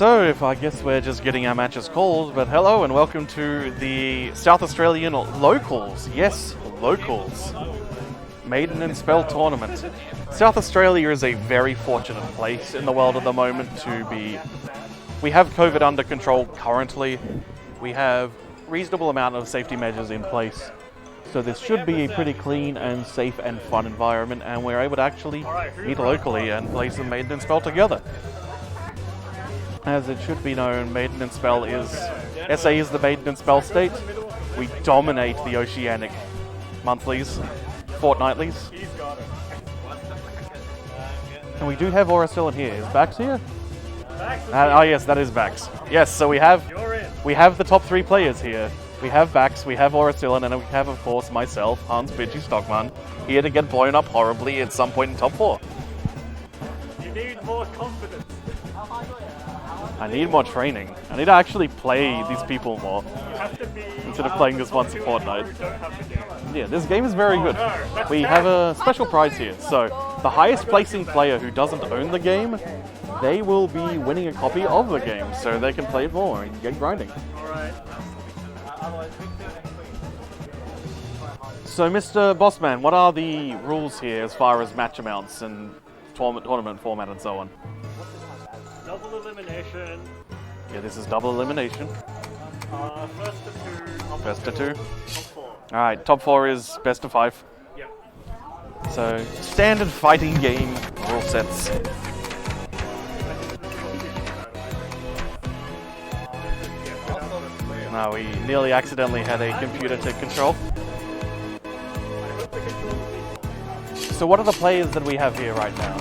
So, if I guess we're just getting our matches called, but hello and welcome to the South Australian Locals. Yes, Locals. Maiden and Spell Tournament. South Australia is a very fortunate place in the world at the moment to be... We have COVID under control currently. We have reasonable amount of safety measures in place. So this should be a pretty clean and safe and fun environment, and we're able to actually meet locally and play some Maiden and Spell together. As it should be known, Maiden and Spell is... SA is the Maiden and Spell state. We dominate the Oceanic monthlies, fortnightlies. And we do have Auracil here. Is Bax here? Oh yes, that is Bax. Yes, so we have the top three players here. We have Bax, we have Auracil, and then we have, of course, myself, Hans Bitchy Stockman, here to get blown up horribly at some point in top 4. You need more confidence. I need more training. I need to actually play these people more instead of playing this once a fortnight. Yeah, this game is very good. We have a special prize here. So, the highest placing player who doesn't own the game, they will be winning a copy of the game, so they can play it more and get grinding. So, Mr. Bossman, what are the rules here as far as match amounts and tournament format and so on? Double elimination. Yeah, this is double elimination. First to two. Top 4. Alright, top 4 is best of 5. Yep. So, standard fighting game rule sets. No, we nearly accidentally had a computer to control. So what are the players that we have here right now?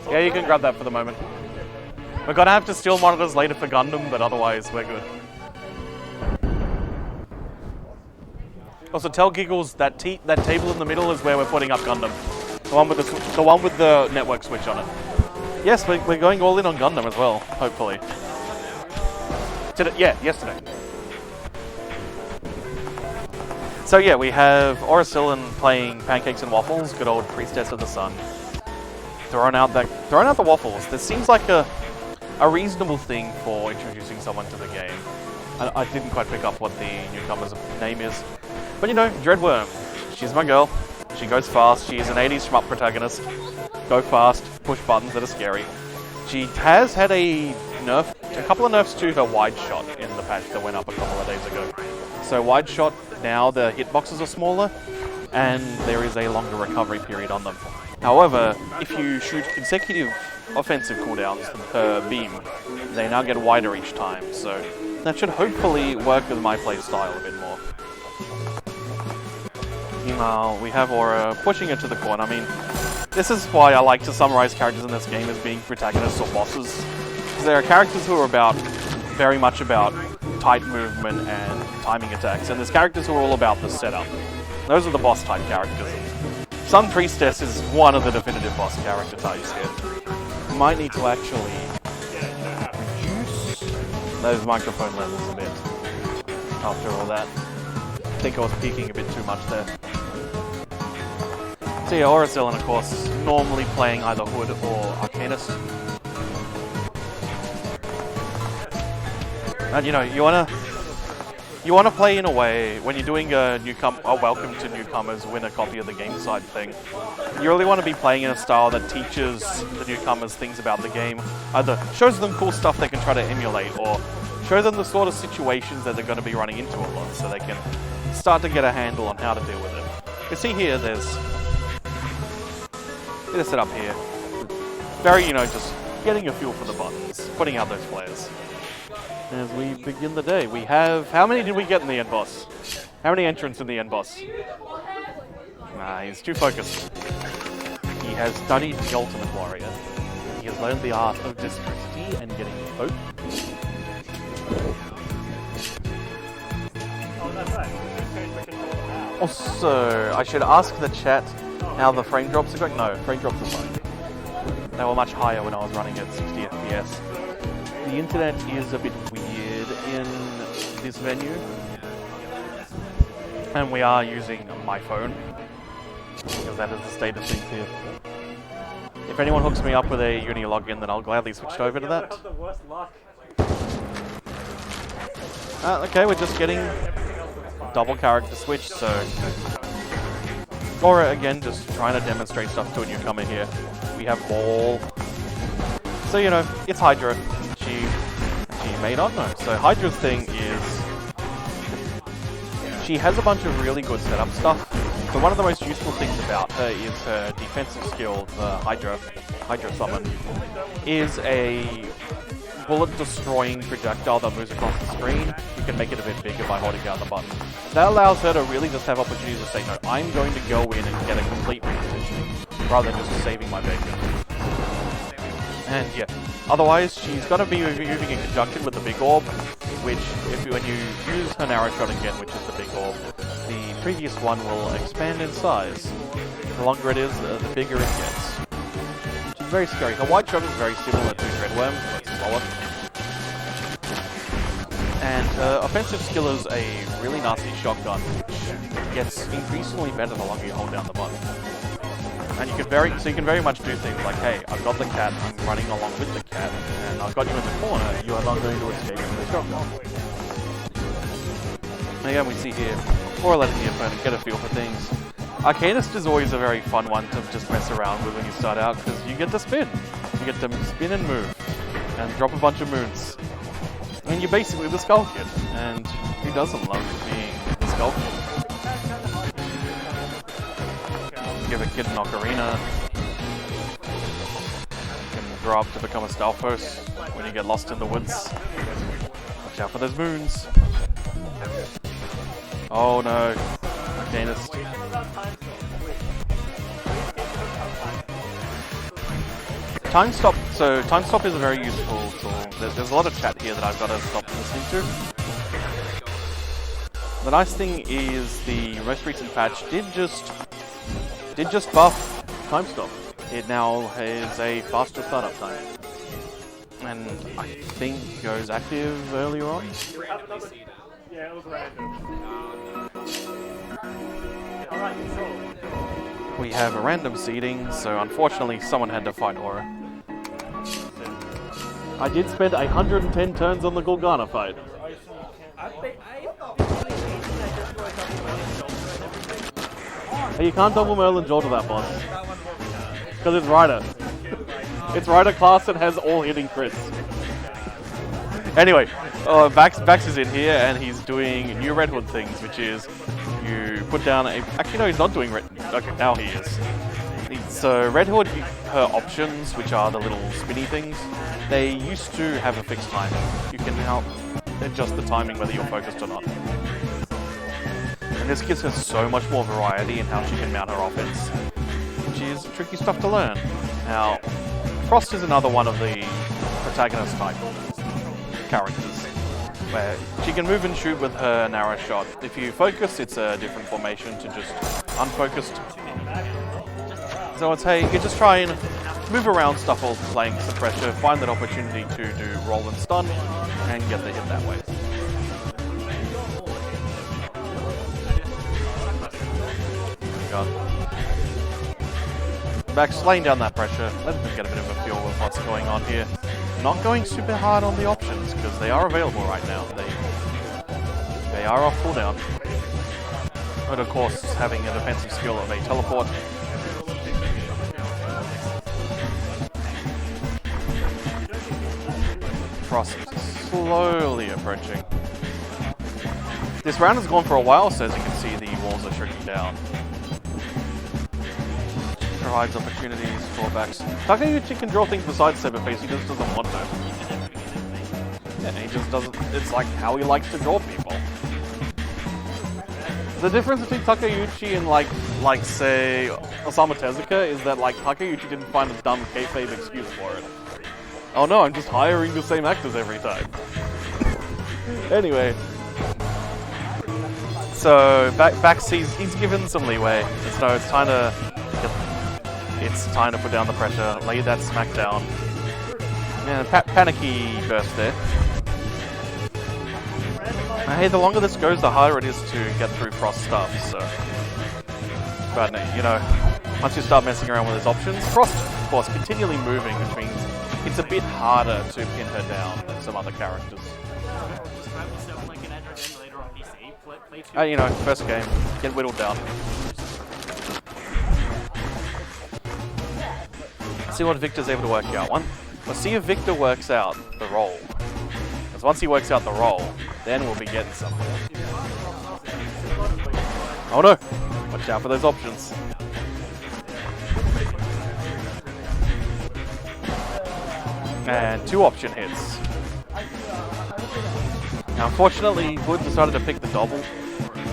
Yeah, you can grab that for the moment. We're gonna have to steal monitors later for Gundam, but otherwise we're good. Also, tell Giggles that table in the middle is where we're putting up Gundam. The one with the network switch on it. Yes, we're going all in on Gundam as well, hopefully. Yeah, yesterday. So yeah, we have Auracil playing Pancakes and Waffles, good old Priestess of the Sun. Throwing out the waffles. This seems like a reasonable thing for introducing someone to the game. I didn't quite pick up what the newcomer's name is. But you know, Dreadworm. She's my girl. She goes fast. She is an 80s shmup protagonist. Go fast, push buttons that are scary. She has had a couple of nerfs to her wide shot in the patch that went up a couple of days ago. So wide shot, now the hitboxes are smaller, and there is a longer recovery period on them. However, if you shoot consecutive offensive cooldowns per beam, they now get wider each time, so that should hopefully work with my play style a bit more. Meanwhile, we have Aura pushing it to the corner. I mean, this is why I like to summarize characters in this game as being protagonists or bosses. There are characters who are very much about tight movement and timing attacks, and there's characters who are all about the setup. Those are the boss type characters. Sun Priestess is one of the definitive boss character types here. Might need to actually reduce those microphone levels a bit after all that. I think I was peaking a bit too much there. So yeah, Auracil, of course, normally playing either Hood or Arcanist. And you know, you wanna play in a way when you're doing a welcome to newcomers, win a copy of the game side thing. You really want to be playing in a style that teaches the newcomers things about the game, either shows them cool stuff they can try to emulate, or show them the sort of situations that they're going to be running into a lot, so they can start to get a handle on how to deal with it. You see here, there's a setup here. Very, just getting a feel for the buttons, putting out those flares. As we begin the day, we have... How many did we get in the end boss? How many entrants in the end boss? Nah, he's too focused. He has studied the Ultimate Warrior. He has learned the art of discretion and getting hope. Also, I should ask the chat how the frame drops are going. No, frame drops are fine. They were much higher when I was running at 60 FPS. The internet is a bit weird in this venue. And we are using my phone, because that is the state of things here. If anyone hooks me up with a Uni login, then I'll gladly switch over to that. Have the worst luck. Okay, we're just getting double character switch, so Laura again just trying to demonstrate stuff to a newcomer here. We have Ball. So you know, it's Hydra. She may not know. So Hydra's thing is she has a bunch of really good setup stuff. So one of the most useful things about her is her defensive skill, the Hydra summon, is a bullet-destroying projectile that moves across the screen. You can make it a bit bigger by holding down the button. That allows her to really just have opportunities to say, no, I'm going to go in and get a complete repositioning, rather than just saving my bacon. And yeah, otherwise, she's going to be moving in conjunction with the big orb, which, when you use her narrow shot again, which is the big orb, the previous one will expand in size. The longer it is, the bigger it gets. Which is very scary. Her white shot is very similar to Dreadworm, but slower. And her offensive skill is a really nasty shotgun, which gets increasingly better the longer you hold down the button. And you can very much do things like, hey, I've got the cat, I'm running along with the cat, and I've got you in the corner, you are not going to escape from the shotgun. And again, we see here, before letting the opponent get a feel for things, Arcanist is always a very fun one to just mess around with when you start out, because you get to spin. You get to spin and move, and drop a bunch of moons. And you're basically the Skull Kid, and who doesn't love being the Skull Kid? Give a kid an ocarina. You can grow up to become a Stalfos when you get lost in the woods. Watch out for those moons. Oh no, Arcanist. Time stop. So time stop is a very useful tool. There's a lot of chat here that I've got to stop listening to. The nice thing is the most recent patch did just buff time stop. It now has a faster startup time, and I think goes active earlier on. Yeah, it was random. Alright, control. We have a random seeding, so unfortunately someone had to fight Aura. I did spend 110 turns on the Golgana fight. You can't double Merlin Jaw to that boss. Because it's Rider. It's Rider class and has all hitting crits. Anyway, Bax is in here and he's doing new Red Hood things, which is you put down a... Actually no, he's not doing Red... Okay, now he is. So Red Hood, her options, which are the little spinny things, they used to have a fixed timing. You can now adjust the timing whether you're focused or not. And this gives her so much more variety in how she can mount her offense, which is tricky stuff to learn. Now, Frost is another one of the protagonist type characters, where she can move and shoot with her narrow shot. If you focus, it's a different formation to just unfocused. So it's, hey, you just try and move around stuff while playing some pressure, find that opportunity to do roll and stun, and get the hit that way. God. Bax laying down that pressure, letting them get a bit of a feel of what's going on here. Not going super hard on the options, because they are available right now. They are off cooldown. But of course, having a defensive skill of a teleport. Frost slowly approaching. This round has gone for a while, so as you can see, the walls are shrinking down. Provides opportunities for Bax. Takeuchi can draw things besides Saberface, he just doesn't want to. Yeah, he just doesn't. It's like how he likes to draw people. The difference between Takeuchi and like say Osamu Tezuka is that like Takeuchi didn't find a dumb kayfabe excuse for it. Oh no, I'm just hiring the same actors every time. Anyway. So Bax he's given some leeway. So it's time to put down the pressure, lay that smack down. And panicky burst there. Hey, the longer this goes, the harder it is to get through Frost stuff, so... But, you know, once you start messing around with his options, Frost, of course, continually moving, which means it's a bit harder to pin her down than some other characters. You know, first game, get whittled down. See what Victor's able to work out. We'll see if Victor works out the role. Because once he works out the role, then we'll be getting somewhere. Oh no! Watch out for those options. And 2 option hits. Now, unfortunately, Hood decided to pick the double.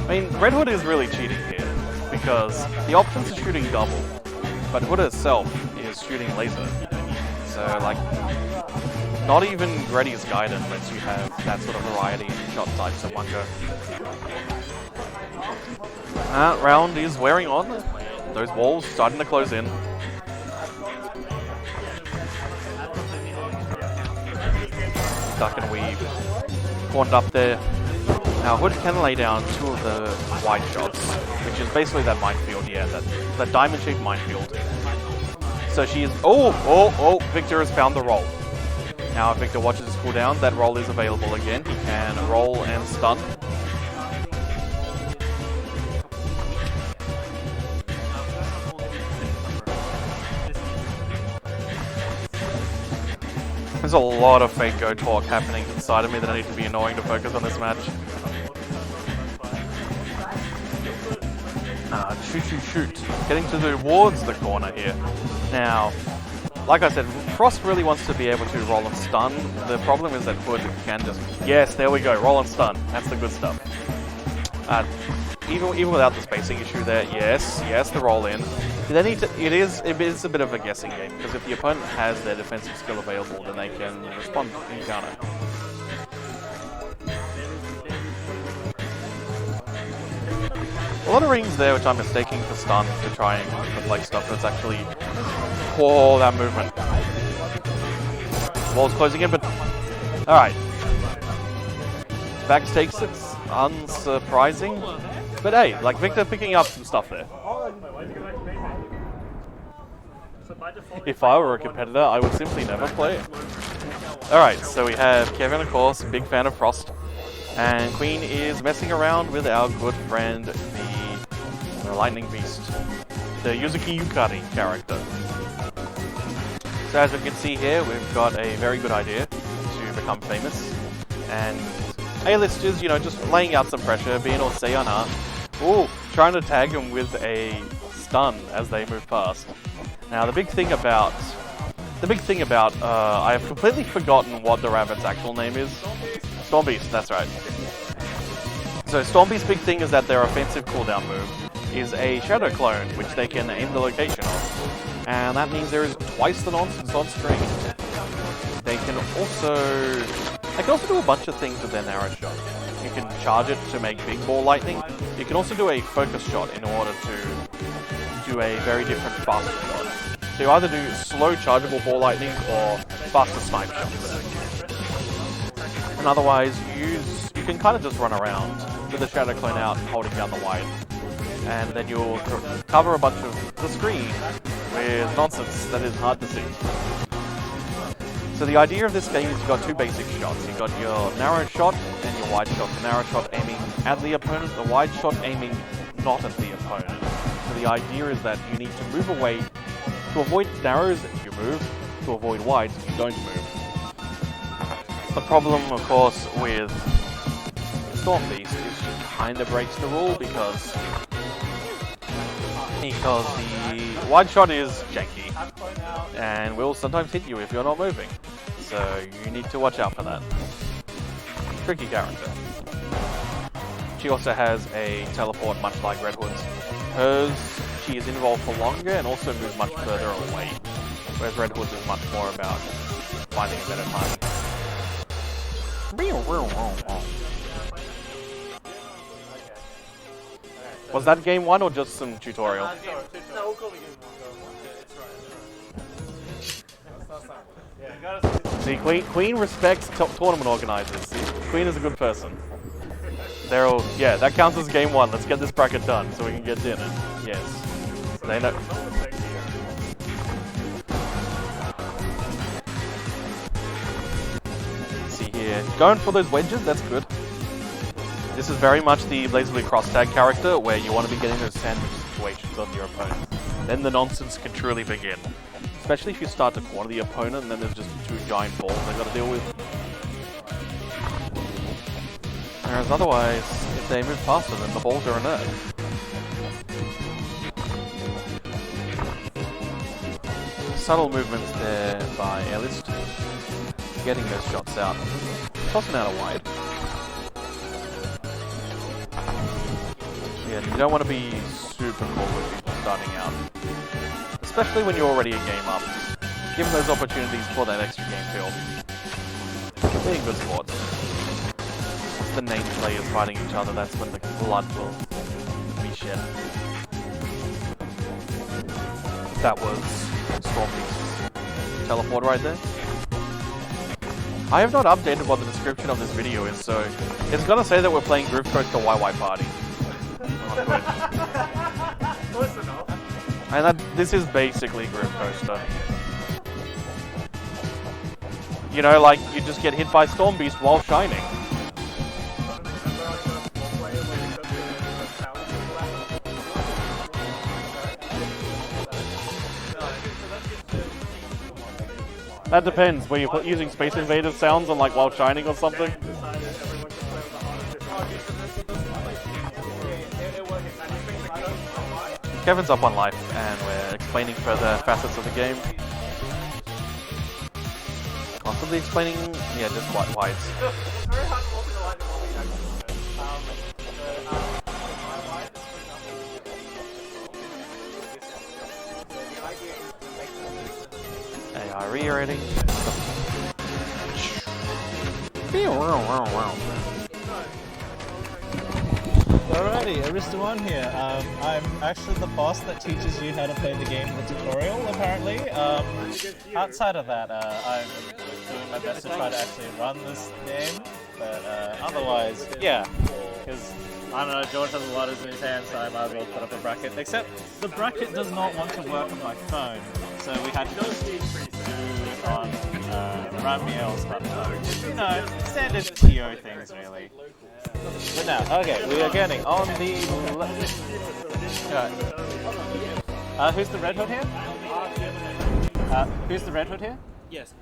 I mean, Red Hood is really cheating here, because the options are shooting double, but Hood itself is shooting laser. So, like, not even Greddy's Gaiden lets you have that sort of variety in shot types at one go. That round is wearing on. Those walls starting to close in. Duck and weave. Cornered up there. Now Hood can lay down 2 of the wide shots, which is basically that minefield, yeah, that diamond-shaped minefield. So she is... Oh! Victor has found the roll. Now if Victor watches his cooldown, that roll is available again. He can roll and stun. There's a lot of fake go talk happening inside of me that I need to be annoying to focus on this match. Shoot. Getting towards the corner here. Now, like I said, Frost really wants to be able to roll and stun. The problem is that Hood can just... Yes, there we go, roll and stun. That's the good stuff. Even without the spacing issue there, yes, the roll in. They need to, it is a bit of a guessing game, because if the opponent has their defensive skill available, then they can respond in counter. A lot of rings there, which I'm mistaking for stun to try and deflect stuff, but it's actually... Oh, that movement. Wall's closing in, but... Alright. Vax takes it, unsurprising. But hey, like Victor picking up some stuff there. If I were a competitor, I would simply never play it. Alright, so we have Kevin, of course, big fan of Frost. And Queen is messing around with our good friend, the Lightning Beast. The Yuzuki Yukari character. So as we can see here, we've got a very good idea to become famous. And A-listers, you know, just laying out some pressure, being all Sayana. Ooh, trying to tag him with a stun as they move past. Now the big thing about, I have completely forgotten what the rabbit's actual name is. Stormbeast, that's right. So Stormbeast's big thing is that their offensive cooldown move is a shadow clone, which they can aim the location of. And that means there is twice the nonsense on string. They can also do a bunch of things with their narrow shot. You can charge it to make big ball lightning. You can also do a focus shot in order to do a very different faster shot. So you either do slow chargeable ball lightning or faster snipe shots. And otherwise you can kind of just run around with the shadow clone out and holding down the wide. And then you'll cover a bunch of the screen with nonsense that is hard to see. So the idea of this game is you've got 2 basic shots. You've got your narrow shot and your wide shot. The narrow shot aiming at the opponent, the wide shot aiming not at the opponent. So the idea is that you need to move away to avoid narrows if you move, to avoid wides if you don't move. The problem, of course, with Stormbeast is she kind of breaks the rule because the wide shot is janky and will sometimes hit you if you're not moving. So you need to watch out for that. Tricky character. She also has a teleport much like Red Hood's. Hers, she is involved for longer and also moves much further away, whereas Red Hood's is much more about finding a better timing. Was that game 1 or just some tutorial? See, Queen respects tournament organizers. See, Queen is a good person. they're all, yeah, that counts as game one. Let's get this bracket done so we can get dinner. Yes. They know. See here. Going for those wedges, that's good. This is very much the lazily cross-tag character where you want to be getting those sandwich situations on your opponent. Then the nonsense can truly begin. Especially if you start to corner the opponent and then there's just two giant balls they've got to deal with. Whereas otherwise, if they move faster, then the balls are inert. Subtle movements there by Airlist. Getting those shots out. Tossing out a wide. Yeah, you don't want to be super forward people starting out. Especially when you're already a game up. Give them those opportunities for that extra game feel. Being good sports. Once the named players fighting each other, that's when the blood will be shed. That was Stormbeast's teleport right there. I have not updated what the description of this video is, so it's gonna say that we're playing Groove Coaster YY Party. Close enough. And this is basically Groove Coaster. You know, like, you just get hit by Stormbeast while shining. That depends. Were you using Space Invaders sounds on like while shining or something? Kevin's up on life, and we're explaining further facets of the game. Possibly explaining, yeah, just why it's. AI reiterating. Alrighty, Arista1 here. I'm actually the boss that teaches you how to play the game in the tutorial, apparently. Outside of that, I'm doing my best to try to actually run this game, but otherwise, yeah, because I don't know, George has a lot in his hands, so I might as well put up a bracket. Except the bracket does not want to work on my phone, so we had to do it on Ramiel stuff. You know, standard TO things, really. But now, okay, we are getting on the left. Who's the Red Hood here? Who's the Red Hood here? Yes.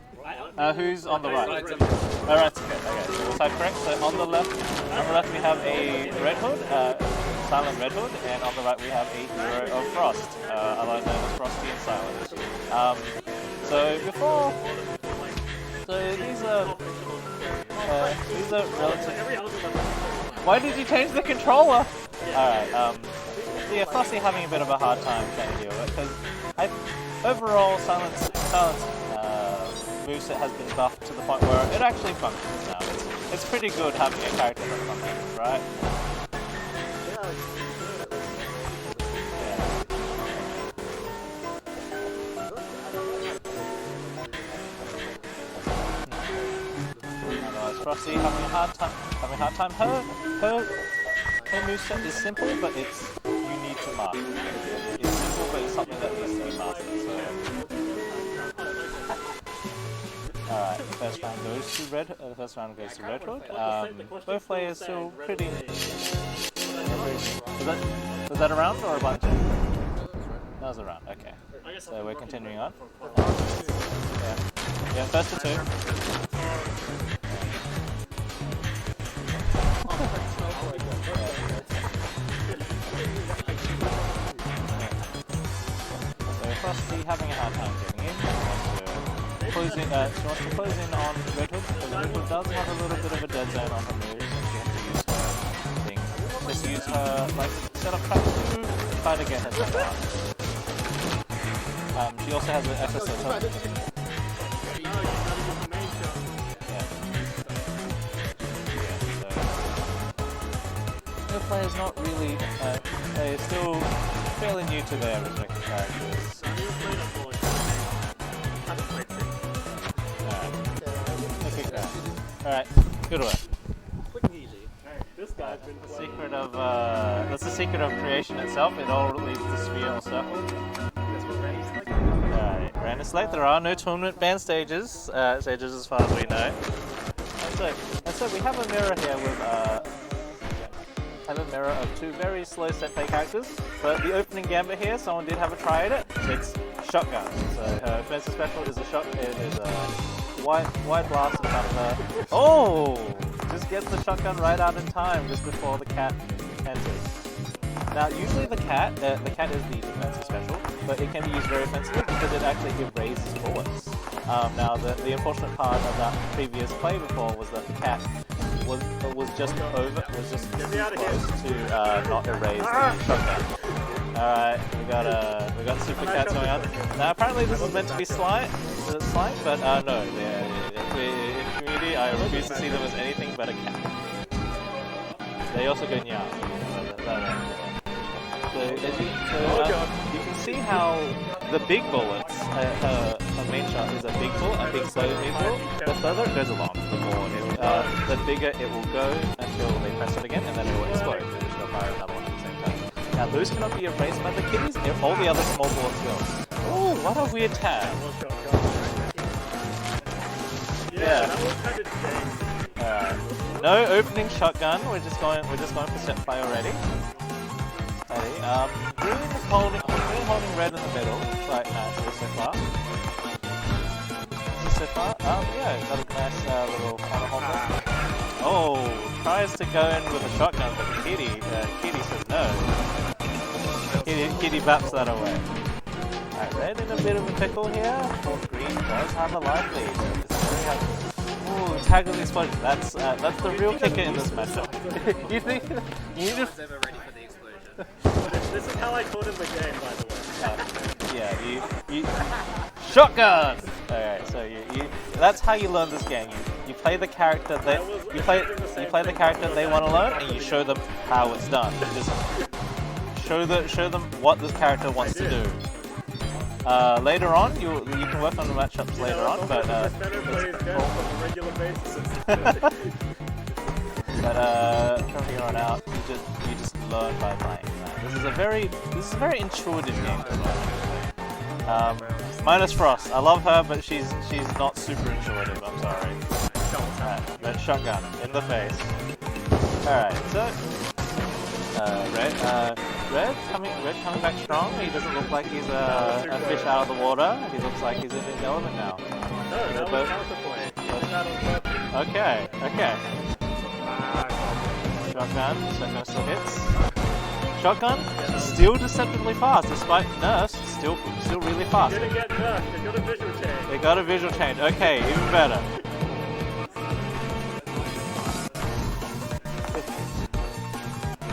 Who's on the right? Alright, okay, so we'll type correct. So on the left we have a Red Hood, Silent Red Hood, and on the right we have a Hero of Frost, otherwise known as Frosty and Silent. So these are relative. Why did you change the controller? Alright, yeah, Frosty having a bit of a hard time trying to deal with it, because overall Silent's moveset has been buffed to the point where it actually functions now. It's pretty good having a character that functions, right? Otherwise, Frosty having a hard time. Her moveset is simple, but you need to master it. It's simple, but it's something that needs to be mastered. So. Alright, the first round goes to Red Hood. Both players still pretty. Was that a round or a bunch? That was a round. Okay. So we're continuing on. Yeah, first to two. So Frosty having a hard time getting in. She wants to close in on Red Hood, because Red Hood does have a little bit of a dead zone on her moves, and she has to use her thing. Just use her, like, set up traps to try to get herself out. She also has an SSO. The player's not really, they're still fairly new to their respective characters. Alright, good work. Quick and easy. This guy That's the secret of creation itself. It all leads to sphere or circle. Random select. There are no tournament banned stages as far as we know. And so we have a mirror here with of two very slow set play characters. But the opening gambit here, someone did have a try at it. It's shotgun. So her offensive special is a wide blast in front of her. Oh! Just gets the shotgun right out in time just before the cat enters. Now, usually the cat is the defensive special, but it can be used very offensively because it actually erases bullets. Now, the unfortunate part of that previous play before was that the cat was just too close to not erase the shotgun. Alright, we got super cats going on. Now, apparently this is meant to be slight, but no, in community, I refuse to see them as anything but a cat. They also go meow. So you can see how the big bullets, her main shot is a big bullet, a big slow main bullet. The further it goes along, the bigger it will go until they press it again, and then it will explode. And she'll fire another one at the same time. Now those cannot be erased by the kitties if all the other small bullets will. Ooh, what a weird tag. Yeah. No opening shotgun. We're just going for set play already. Green holding red in the middle. Quite nicely so far. Yeah, got a nice little corner holder. Oh, tries to go in with a shotgun, but the kitty says no. Kitty baps that away. Alright, red in a bit of a pickle here. Green does have a life lead. Ooh, tag of the explosion. That's the real kicker in this matchup. You think you need to... This is how I caught in the game, by the way. You shotgun. Alright, so that's how you learn this game. You play the character they play the character they want to learn, and you show them how it's done. You just show them what this character wants to do. Later on, you can work on the matchups later on, but from here on out, you just learn by playing. This is a very intuitive game to learn. Minus Frost, I love her, but she's not super intuitive. I'm sorry. Red shotgun in the face. All right, so Red coming back strong. He doesn't look like he's a fish out of the water. He looks like he's in his element now. No, that was counterplay. Okay. Shotgun still hits. Shotgun still deceptively fast despite nerfs. Still really fast. Didn't get nerfed. They got a visual change. Okay, even better.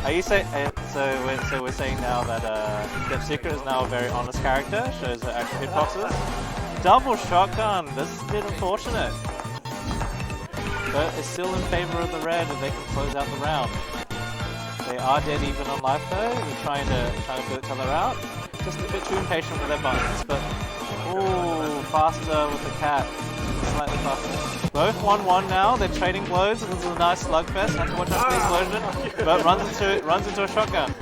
Are you saying so we're saying now that Step Secret is now a very honest character, shows her actual hitboxes? Double shotgun, this is a bit unfortunate. But it's still in favor of the red and they can close out the round. They are dead even on life though, they're trying to put each other out. Just a bit too impatient with their buttons, but ooh, faster with the cat. Slightly faster. Both 1-1 now, they're trading blows, and this is a nice slugfest. Have to watch out for the explosion, but runs into a shotgun.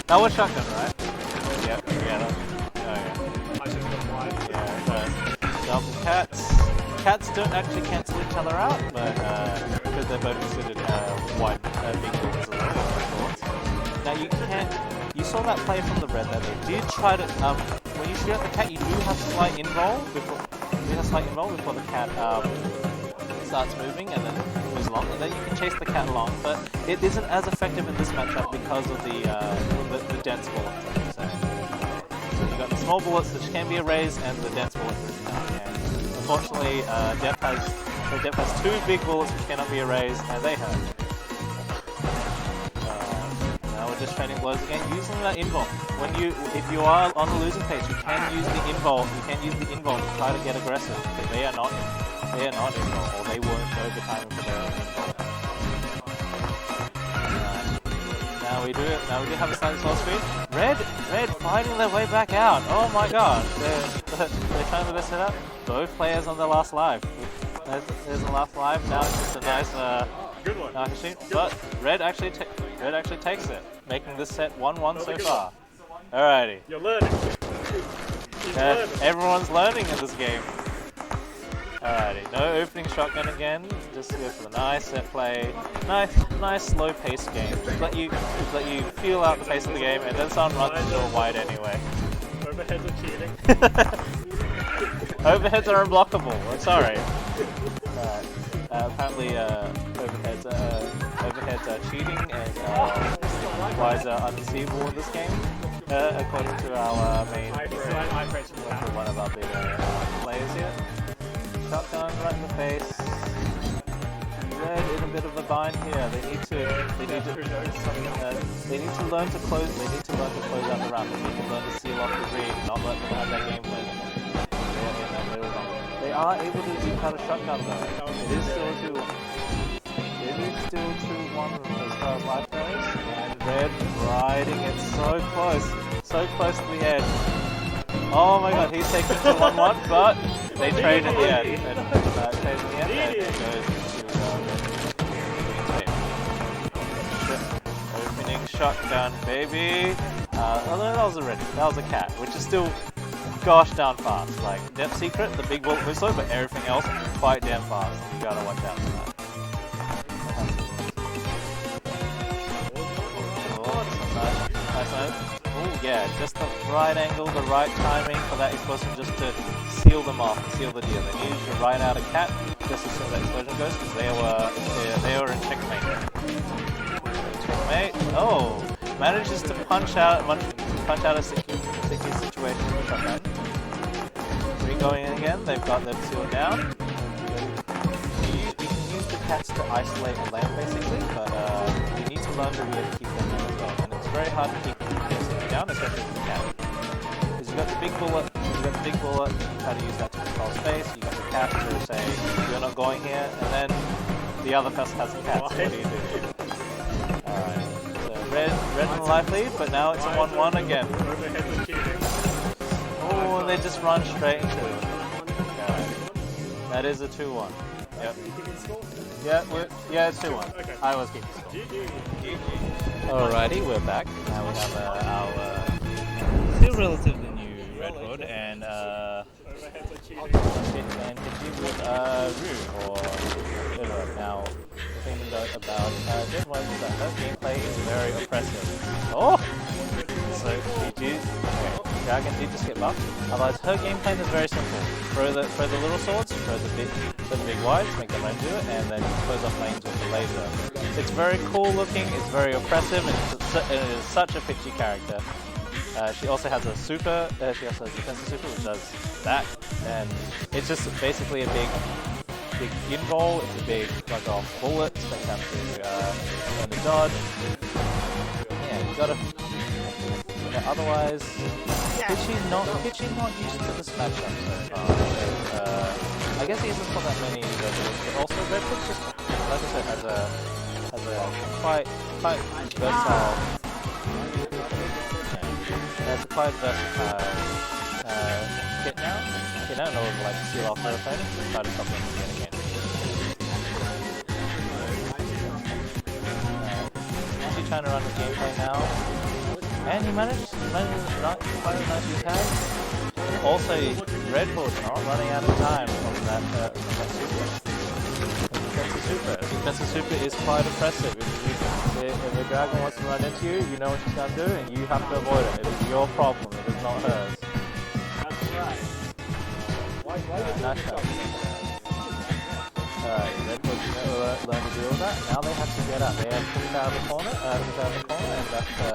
That was shotgun, right? Yep, together. Oh yeah. Double cats. Cats don't actually cancel each other out, but because they're both considered wide big bullets as well. Now you saw that play from the red there. They did try to when you shoot at the cat, you do have slight inroll before the cat starts moving and then moves along, and then you can chase the cat along. But it isn't as effective in this matchup because of the dense bullets. So you got the small bullets which can be erased, and the dense bullets which can't. Unfortunately, Def has two big bullets which cannot be erased, and they hurt. Now we're just trading blows again, using that invul. If you are on the losing page, you can use the invul. You can use the invul to try to get aggressive, because they are not invul, or they won't go the timing for their own invul. Now we do have a slightly slow speed. Red fighting their way back out. Oh my god, they're trying their best setup. Both players on their last live. There's the last live. Now it's just a nice Good one. But red actually takes it, making this set 1-1 so far. Alrighty. You're learning. Everyone's learning in this game. Alrighty, no opening shotgun again. Just go for the nice set play. Nice slow paced game. Just let you feel out the pace of the game, and then someone runs the door wide anyway. Overheads are cheating. Overheads are unblockable. I'm sorry. Apparently, overheads are cheating, and wise are unseeable in this game, according to our main one of our bigger players here. Shotgun right in the face. Red in a bit of a bind here. They need to learn to close. They need to learn to close out the round. They need to learn to seal off the green, not let them have that game win. They are able to eke out a shotgun though. It is still 2-1 as far as life goes. And red riding it so close to the edge. Oh my god, he's taking to 1-1, but they trade at the end. And it goes to opening shotgun, baby. Oh no, that was a red. That was a cat, which is still gosh darn fast. Like Depth Secret, the big bullet moves slow, but everything else quite damn fast. You gotta watch out for that. Nice. Oh yeah, just the right angle, the right timing for that explosion just to seal them off, seal the deal. They needed to ride out a cat just as soon as that explosion goes, because they were in checkmate. Checkmate. Oh, manages to punch out a sticky situation. Going in again, they've got them sealed down. You can use the cats to isolate and land basically, but you need to learn to really keep them in as well. And it's very hard to keep them down, especially with the cat. Because you've got the big bullet, you try to use that to control space, you got the cat to say, you're not going here, and then the other person has the cat, so what do you do? Alright, so red in the life lead, but now it's a 1-1 again. Oh, they just run straight into it. Okay. That is a 2-1. Yep. Yeah, it's 2-1. Okay. I was keeping score. Alrighty, we're back. Now we have our still relatively new Red Hood and with Rue or Edward. Now, the thing to note about Deadwood is that her gameplay is very oppressive. Oh! So Dragon did just get buffed. Otherwise, her game plan is very simple. Throw the little swords, throw the big wides, make them run do it, and then close off lanes with the laser. It's very cool looking, it's very oppressive, and it is such a pitchy character. She also has a super, she also has a defensive super which does that, and it's just basically a big in roll, it's a big plug off bullet that comes to learn to dodge. Yeah, you gotta. Otherwise, Pitchy's not used to this matchup so far. I guess he hasn't got that many Red Hoods, but also Red Hood just, like I said, has a quite versatile. Has a quite versatile kit now. In order to like seal off their opponents and try to stop them from getting in. Actually trying to run the gameplay now. And he managed quite a nice tag. Also, Red Hood not running out of time from that super. Defensive super is quite oppressive. If a dragon wants to run into you, you know what she's going to do, and you have to avoid it. It is your problem, it is not hers. That's right. Nice shot. Alright, Red Hood learn to deal with that. Now they have to get up. They have pushed out of the corner, and that's a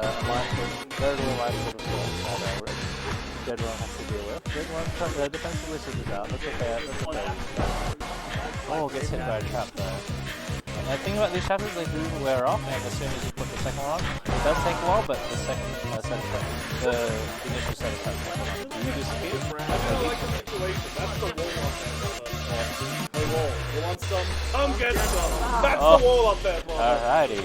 very little line sort of storm that Red One has to deal with. Red One defensively switches out. That's okay. Oh, gets hit by a trap though. And the thing about these traps is they do wear off, and as soon as you put the second one on, it does take a while, but the initial set of traps. You disappear. That's the wall up there. Hey wall, you want some? Come get some! That's the wall up there, boy! Alrighty,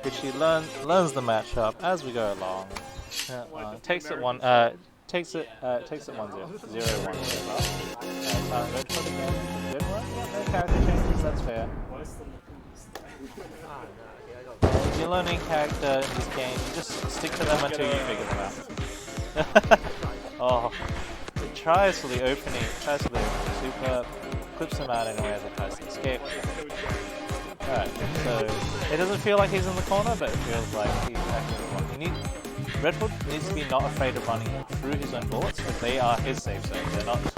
Pitchy learns the matchup as we go along. Takes it 1-0. 0-1. Red Hood again. Good one. No character changes, that's fair. If you're learning character in this game, you just stick to them until you figure them out. Oh, it tries for the opening, super, clips him out in a way that tries to escape. Alright, so it doesn't feel like he's in the corner, but it feels like he's actually in the corner. Redwood needs to be not afraid of running through his own bullets, because they are his safe zone, they're not bullets.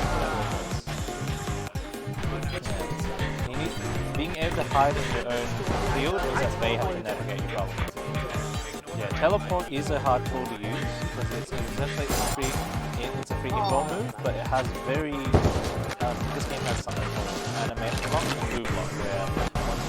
Being able to hide in your own field means that they have to navigate your problems. Yeah, teleport is a hard tool to use because it's essentially it's a free hit-roll move, but it has very this game has something called animation lock and move lock, where once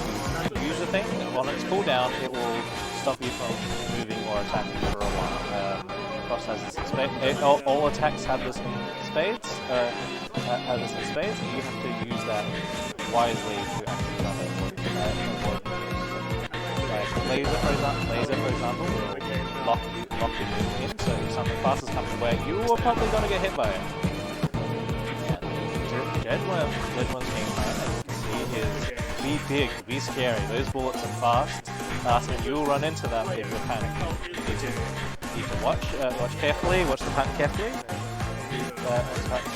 you use a thing, on its cooldown, it will stop you from moving or attacking for a while. Cross has this in spades. All attacks have this in spades. Have this in spades, and you have to use that wisely to actually run it. Like laser, for example, will lock your move in. So if something fast is coming away, you are probably going to get hit by it. Jedwin's being hard. See his be big, be scary. Those bullets are fast, and you'll run into them if you're panicking. You need to watch carefully, watch the pattern carefully.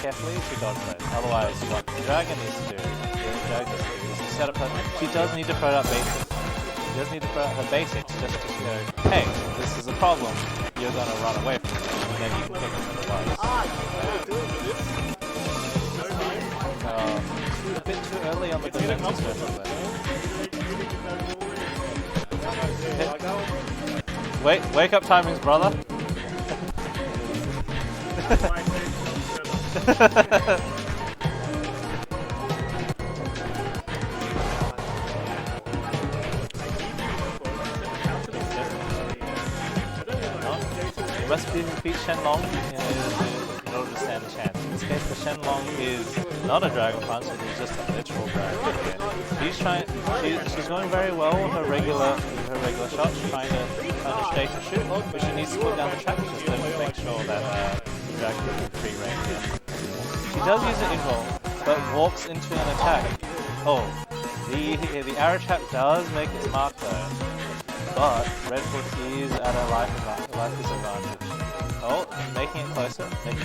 Carefully to dodge those. Otherwise, what the dragon needs to do, is set up her. She does need to throw out basics. She does need to throw out her basics just to go, hey, this is a problem. You're gonna run away from it, and then you can pick them otherwise. A bit too early on the defensive circle there. Wake up timings, brother. You must defeat Shenlong in order to stand a chance. In this case, the Shenlong is not a Dragon Punch, it is just a literal dragon. She's going very well with her regular shots, trying to stay to shoot, but she needs to put down the traps just to make sure that the dragon is free range. She does use it in roll, but walks into an attack. Oh, the arrow trap does make its mark though, but Redwood is at a life disadvantage. Oh, making it closer. Needs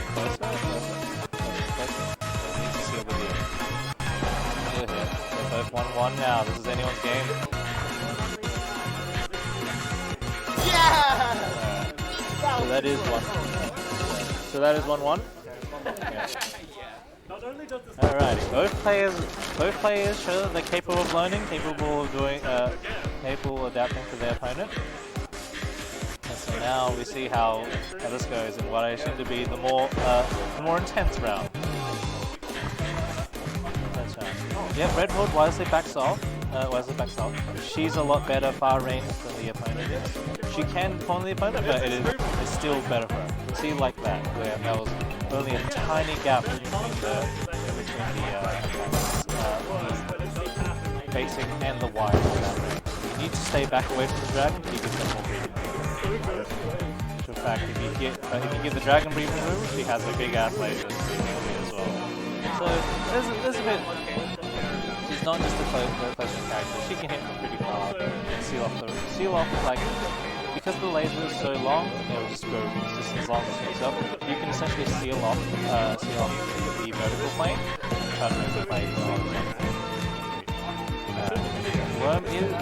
to seal the deal. They're both 1-1 now. This is anyone's game. Yeah! So that is 1. So that is 1-1. Yeah. Alrighty, both players show that they're capable of learning, capable of adapting to their opponent. And so now we see how this goes in what I assume to be the more intense round. Yeah, Redwood wisely backs off. She's a lot better far range than the opponent is. She can corner the opponent, but it's still better for her. See, like that, where there was only a tiny gap between the basic and the wide on that range. You need to stay back away from the dragon to give them more breathing room. In fact, if you give the dragon breathing room, she has a big ass laser as well. So there's a bit. She's not just a close character. She can hit from pretty far and seal off like. Because the laser is so long, it will just go just as long as yourself. You can essentially seal off the vertical plane and try to move the plane to the horizontal. Worm is in the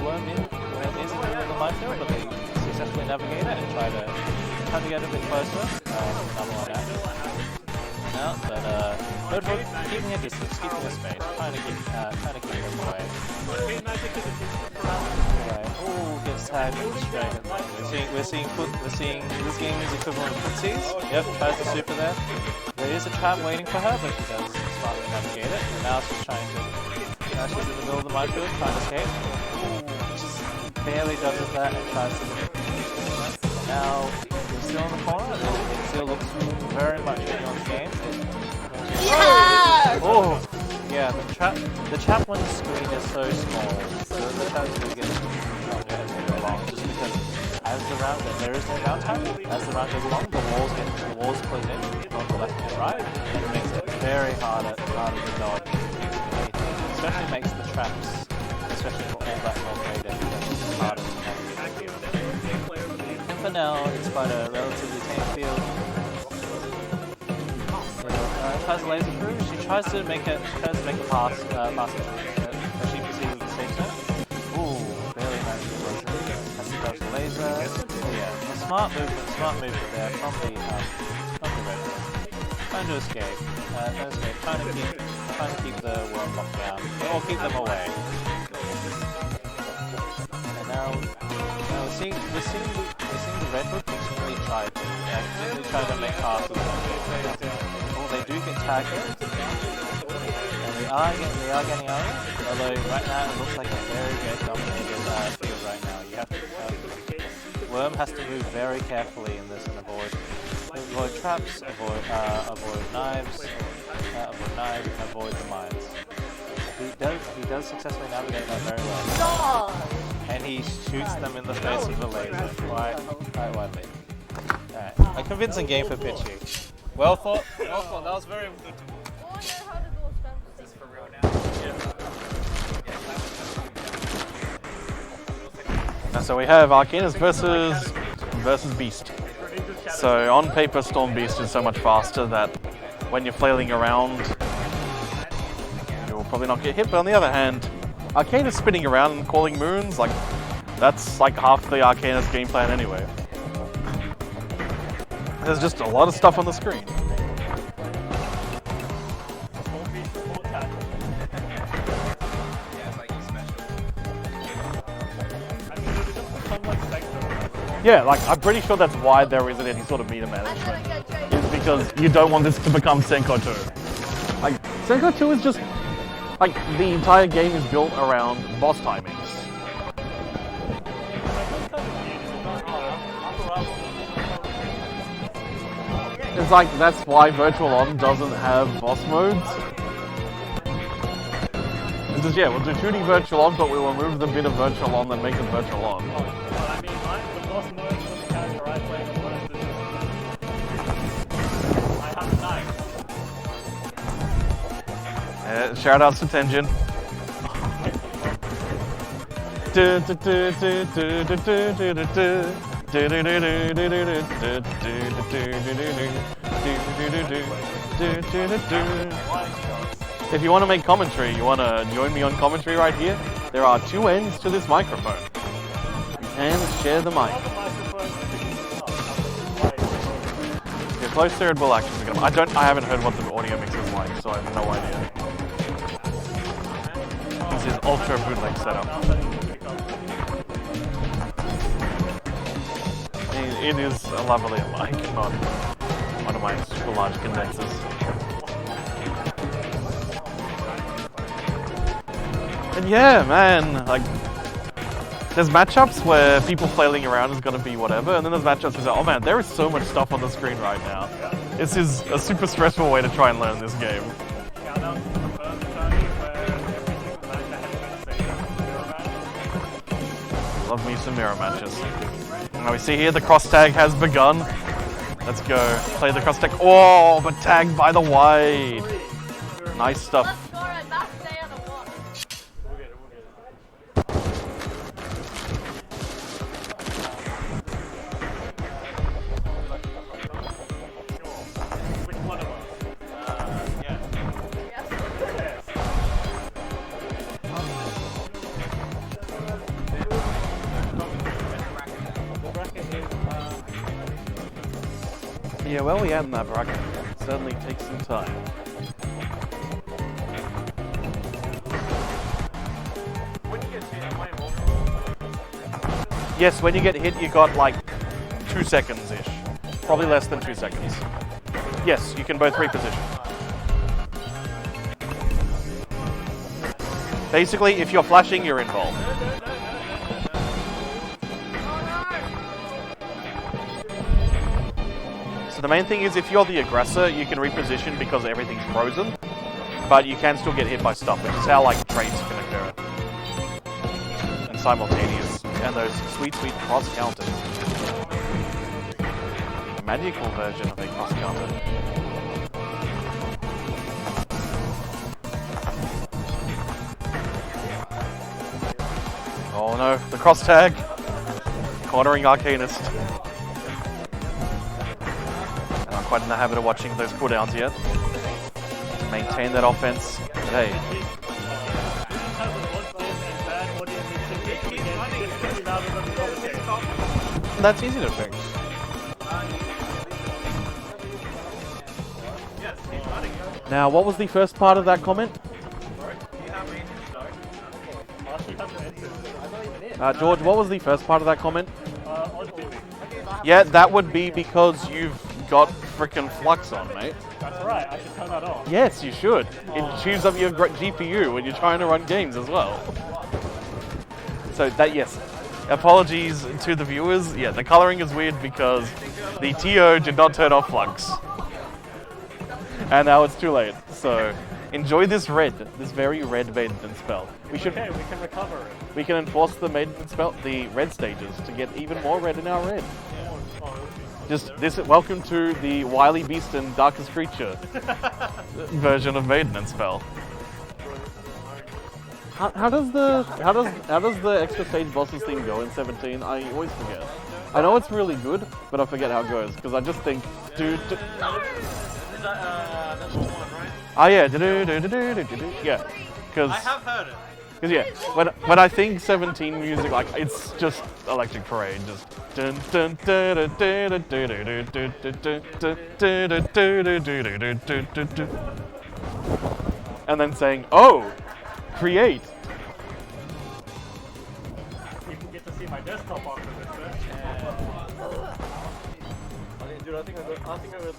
middle of the minefield, but they successfully navigate it and try to get a bit closer. Another one out. Now, but keeping a distance, keeping a space, trying to keep them away. Oh, gets tagged with the dragon. We're seeing this game is equivalent to footsies. Yep, tries to super there. There is a trap waiting for her, but she does smartly navigate it. And now she's now she's in the middle of the minefield, trying to escape. Just barely dodges that and tries to. Now we're still in the corner. It still looks very much anyone's game. Yeah! Oh, yeah. The trap when the screen is so small, the trap is going to get longer as we go along. Just because as the round, there is no downtime. As the round goes along, the walls close in on the left and right, and it makes it very harder to dodge. Especially makes the traps especially for all that more Maiden, it's harder to navigate the field. And for now, it's quite a relatively tame field. Has laser through. She tries to make a pass, but she perceives the safe zone. Ooh, barely managed to go through. Has to dodge the laser. Oh yeah, a smart movement there from the red one. Trying to escape. Trying to keep the worm locked down, or keep them away. And now we're seeing the redwood continually try to make passes. They do get targeted, and they are getting owned. Although right now it looks like a very dominated field right now. You have to, Worm has to move very carefully in this and avoid traps, avoid knives, avoid the mines. He does successfully navigate that very well, and he shoots them in the face with a laser quite widely. Alright, a convincing game for Pitchy. Well thought. That was very good. And so we have Arcanus versus Beast. So on paper, Storm Beast is so much faster that when you're flailing around, you'll probably not get hit. But on the other hand, Arcanus spinning around and calling moons, like that's like half the Arcanus game plan anyway. There's just a lot of stuff on the screen. Yeah, like I'm pretty sure that's why there isn't any sort of meter management. Is because you don't want this to become Senko 2. Like Senko 2 is just like the entire game is built around boss timings. It's like, that's why Virtual On doesn't have boss modes. It's just, yeah, we'll do 2D Virtual On, but we'll remove the bit of Virtual On and make it Virtual On. Well, I mean, the boss mode for the character I play the most is I have a knife. Shout outs to Tenjin. If you want to make commentary, you want to join me on commentary right here, there are 2 ends to this microphone. And share the mic. You're close there, it will actually become. I haven't heard what the audio mix is like, so I have no idea. This is ultra bootleg setup. It is a lavalier mic, not one of my super large condensers. And yeah, man, like, there's matchups where people flailing around is gonna be whatever, and then there's matchups where, oh man, there is so much stuff on the screen right now. This is a super stressful way to try and learn this game. Love me some mirror matches. Now we see here the cross tag has begun. Let's go. Play the cross tag. Oh, but tagged by the wide. Nice stuff. Yeah, well, we add in that bracket. It certainly takes some time. Yes, when you get hit, you got like 2 seconds-ish. Probably less than 2 seconds. Yes, you can both reposition. Basically, if you're flashing, you're involved. So the main thing is, if you're the aggressor, you can reposition because everything's frozen, but you can still get hit by stuff, which is how like trades can occur. And simultaneous, and those sweet, sweet cross counters. Magical version of a cross counter. Oh no, the cross tag. Cornering Arcanist. And I'm quite in the habit of watching those cooldowns yet. Maintain that offense. But hey. That's easy to fix. Now, what was the first part of that comment? George, what was the first part of that comment? Yeah, that would be because you've got frickin' Flux on, mate. That's right, I should turn that off. Yes, you should. It chews up your GPU when you're trying to run games as well. So that, yes. Apologies to the viewers. Yeah, the coloring is weird because the TO did not turn off Flux. And now it's too late. So enjoy this red, this very red Maiden spell. We can recover it. We can enforce the Maiden spell, the red stages, to get even more red in our red. Just this. Welcome to the Wily Beast and Darkest Creature version of Maiden spell. How does the extra stage bosses thing go in 17? I always forget. I know it's really good, but I forget how it goes because I just think, dude. Oh yeah, yeah. Because I have heard it. Because yeah, when I think 17 music, like it's just Electric Parade, just dun dun dun dun dun dun dun dun dun, and then saying, "Oh, create." You can get to see my desktop after this, dude, I think I got the hang of it.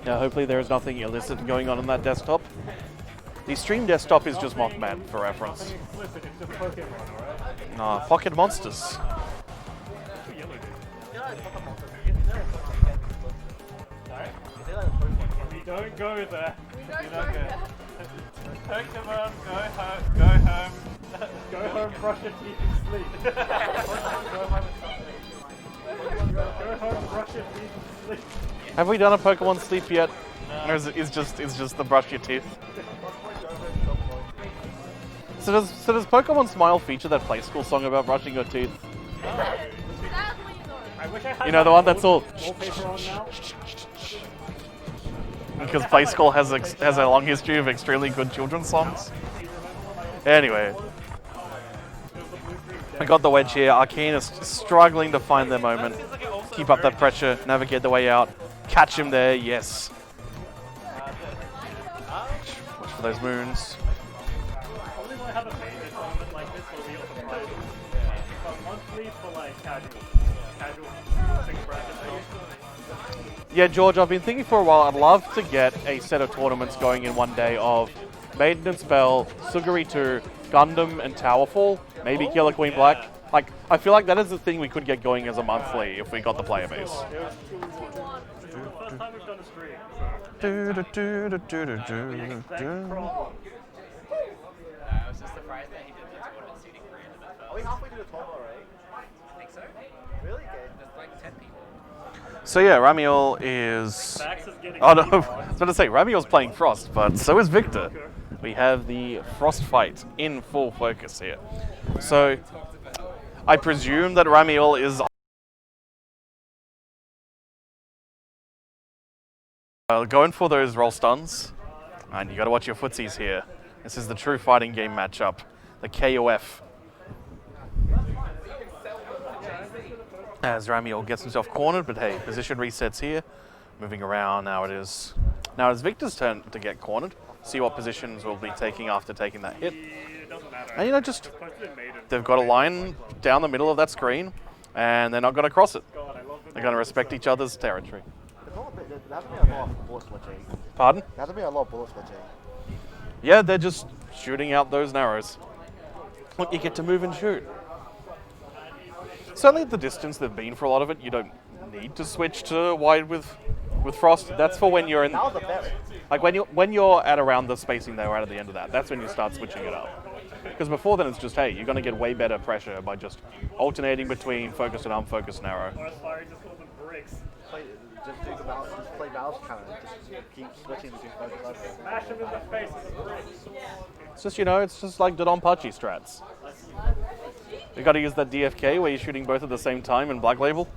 Now, hopefully there is nothing illicit going on that desktop. The stream desktop is just Mothman, for reference. Nah, pocket monsters. We don't go there. We don't go there. Pokemon, go home. Go home, brush your teeth and sleep. Go home, brush your teeth and sleep. Have we done a Pokemon sleep yet? No. Or is it just the brush your teeth? So does Pokemon Smile feature that Play School song about brushing your teeth? You know, the one that's all. Because Play School has a long history of extremely good children's songs. Anyway, I got the wedge here. Arcanist struggling to find their moment. Keep up that pressure. Navigate the way out. Catch him there. Yes. Watch for those moons. Yeah, George, I've been thinking for a while, I'd love to get a set of tournaments going in one day of Maiden and Spell, Sugary 2, Gundam and Towerfall, maybe Killer Queen Black. Like, I feel like that is the thing we could get going as a monthly if we got the player base. So yeah, Ramiel is... Oh no, I was going to say, Ramiel's playing Frost, but so is Victor. We have the Frost fight in full focus here. So, I presume that Ramiel is... going for those roll stuns. And you gotta watch your footsies here. This is the true fighting game matchup. The KOF. As Ramiel gets himself cornered, but hey, position resets here. Moving around, now it is Victor's turn to get cornered. See what positions we'll be taking after taking that hit. And you know, just, they've got a line down the middle of that screen, and they're not going to cross it. They're going to respect each other's territory. Pardon? There has to be a lot of bullet switching. Yeah, they're just shooting out those narrows. Look, you get to move and shoot. Certainly at the distance they've been for a lot of it, you don't need to switch to wide with Frost. That's for when you're in, like when you're at around the spacing they were at the end of that. That's when you start switching it up. Because before then it's just, hey, you're going to get way better pressure by just alternating between focused and unfocused narrow. Just play mouse counter. Just keep switching between focus. Smash him in the face with a brick. It's just, you know, it's just like Dodonpachi strats. We got to use that DFK where you're shooting both at the same time in Black Label.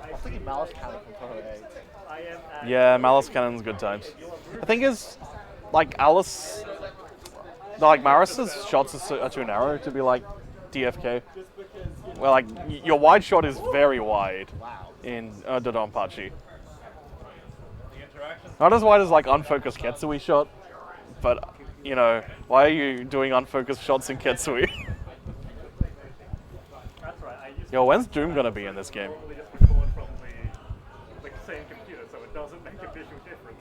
I'm thinking Malice Cannon from Pro A. Yeah, Malice Cannon's good times. The thing is, like Alice, like Maris's shots are too narrow to be like DFK. Well, like your wide shot is very wide in Dodonpachi. Not as wide as like unfocused Ketsui shot, but you know, why are you doing unfocused shots in Ketsui? That's right. I used Yo, when's Doom gonna be in this game? to just record from the same computer, so it doesn't make a visual difference.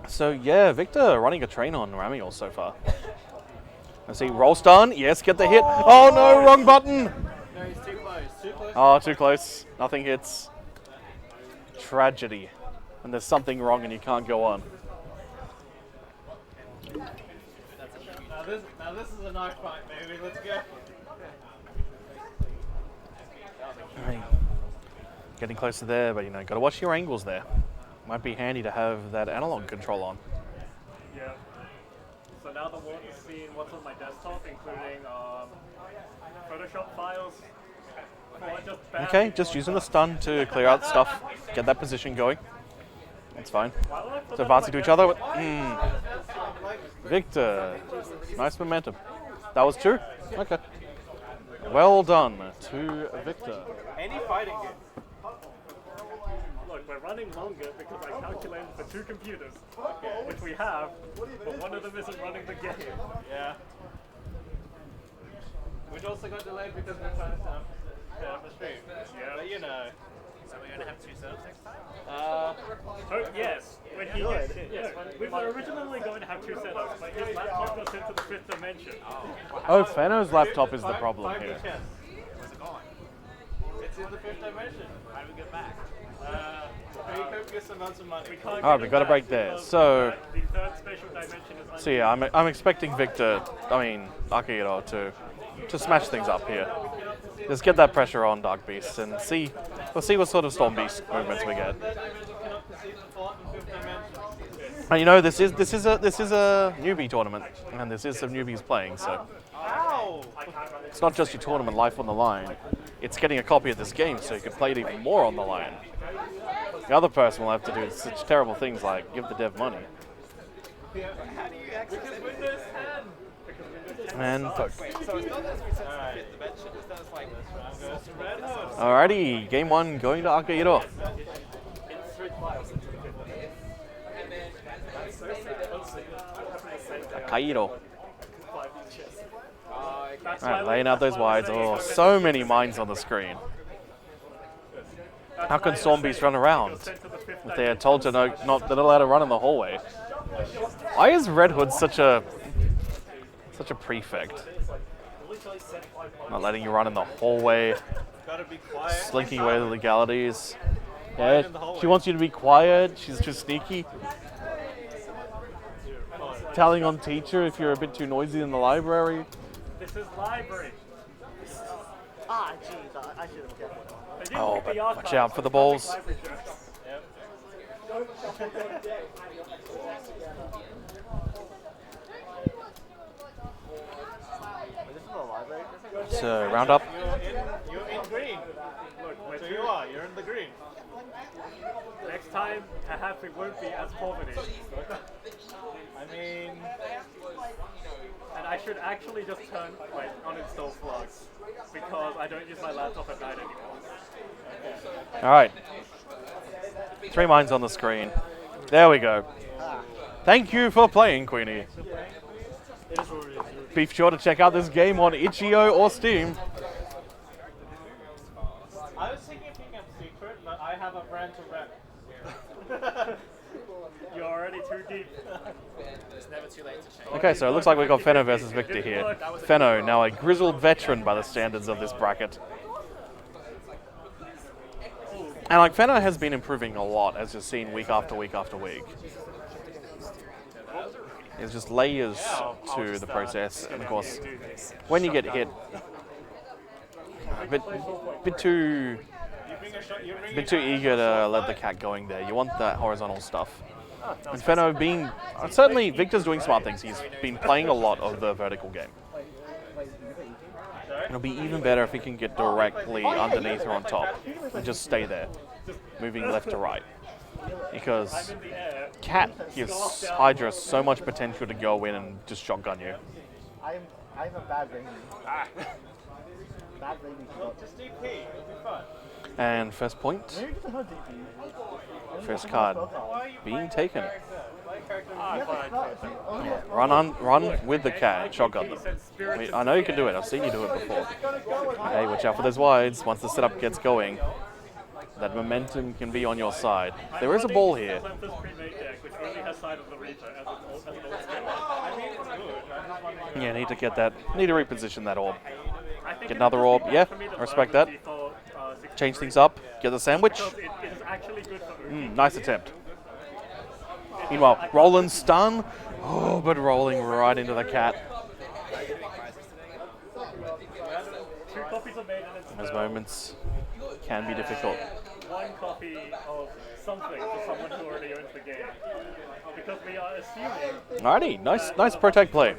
So yeah, Victor running a train on Ramiel so far. Let's see, roll stun. Yes, get the hit. Oh no, wrong button. No, he's too close. Too close. Oh, too close. Nothing hits. Tragedy. And there's something wrong and you can't go on. Now this is a knife fight, baby. Let's go. Right. Getting closer there, but you know, gotta watch your angles there. Might be handy to have that analog control on. Yeah. So now the world has seen what's on my desktop, including Photoshop files. Okay, just using the stun to clear out stuff, get that position going. That's fine. So advancing to each other. Victor, nice momentum. That was two? Okay. Well done to Victor. Any fighting game. Look, we're running longer because I calculated for two computers, which we have, but one of them isn't running the game. Yeah. Which also got delayed because we're trying to set up the stream. Yeah. But you know. So we're going to have two setups next time? Oh, yes. When he yes, we were originally going to have two setups, but his laptop got sent to the fifth dimension. Oh, Fano's laptop is the problem here. Where's it gone? It's in the fifth dimension. How do we get back? Pay copious amounts of money. Alright, we got a break there. So, The third spatial dimension is so yeah, I'm expecting Victor, Akihiro to smash things up here. Just get that pressure on Dark Beast and we'll see what sort of Storm Beast movements we get. And you know, this is a newbie tournament, and this is some newbies playing, so it's not just your tournament life on the line. It's getting a copy of this game so you can play it even more on the line. The other person will have to do such terrible things like give the dev money. And fuck. Alrighty, game one going to Akihiro. Akihiro. Alright, laying out those wides. Oh, so many mines on the screen. How can Storm Beast run around if they are told to they're not allowed to run in the hallway? Why is Red Hood such a prefect? Not letting you run in the hallway, slinking away the legalities. Yeah, she wants you to be quiet. She's too sneaky. Telling on teacher if you're a bit too noisy in the library. This is library. Ah, jeez, I should have kept it. Oh, but watch out for the balls. So, round up. You're in green. Look, So you are. You're in the green. next time, perhaps it won't be as poverty. I mean, And I should actually just uninstall Flux, because I don't use my laptop at night anymore. Alright. 3 mines on the screen. There we go. Thank you for playing, Queenie. Be sure to check out this game on itch.io or Steam. I was thinking of being a secret, but I have a brand to rep. You're already too deep. It's never too late to change. Okay, so it looks like we've got Feno versus Victor here. Feno, now a grizzled veteran by the standards of this bracket. And like Feno has been improving a lot, as you've seen week after week after week. There's just layers to the process, and of course, when you get hit, a bit too eager to let the cat going there. You want that horizontal stuff. And Fenno being... certainly, Victor's doing smart things. He's been playing a lot of the vertical game. It'll be even better if he can get directly underneath or on top and just stay there, moving left to right. Because Cat gives Hydra so much potential to go in and just shotgun you. I'm a bad baby. Bad baby. Just DP, it'll be fun. And first point, Maybe just a DP. first card being taken. Oh, Run with the cat and shotgun them. I know you can do it, I've seen you do it before. Hey, watch out for those wides. Once the setup gets going, that momentum can be on your side. There is a ball here. Yeah, need to get that, need to reposition that orb. Get another orb, yeah, I respect that. Change things up, get the sandwich. Nice attempt. Meanwhile, Roland stun. Oh, but rolling right into the cat. Those moments can be difficult. One copy of something for someone who already owns the game. Because we are assuming... Alrighty, nice protect play.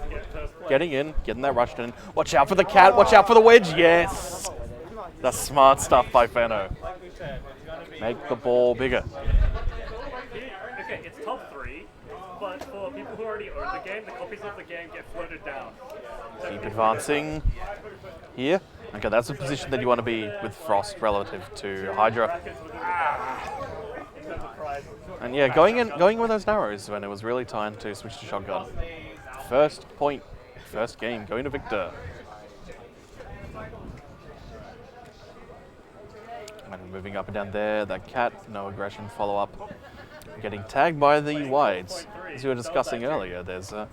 Getting in, getting that rushed in. Watch out for the cat, watch out for the wedge, yes! That's smart stuff by Fenno. Make the ball bigger. Okay, it's top 3, but for people who already own the game, the copies of the game get floated down. Keep advancing here. Okay, that's a position that you want to be with Frost relative to Hydra. And yeah, going with those narrows when it was really time to switch to shotgun. First point, first game, going to Victor. And moving up and down there, that cat, no aggression, follow up. Getting tagged by the wides. As we were discussing earlier, there's a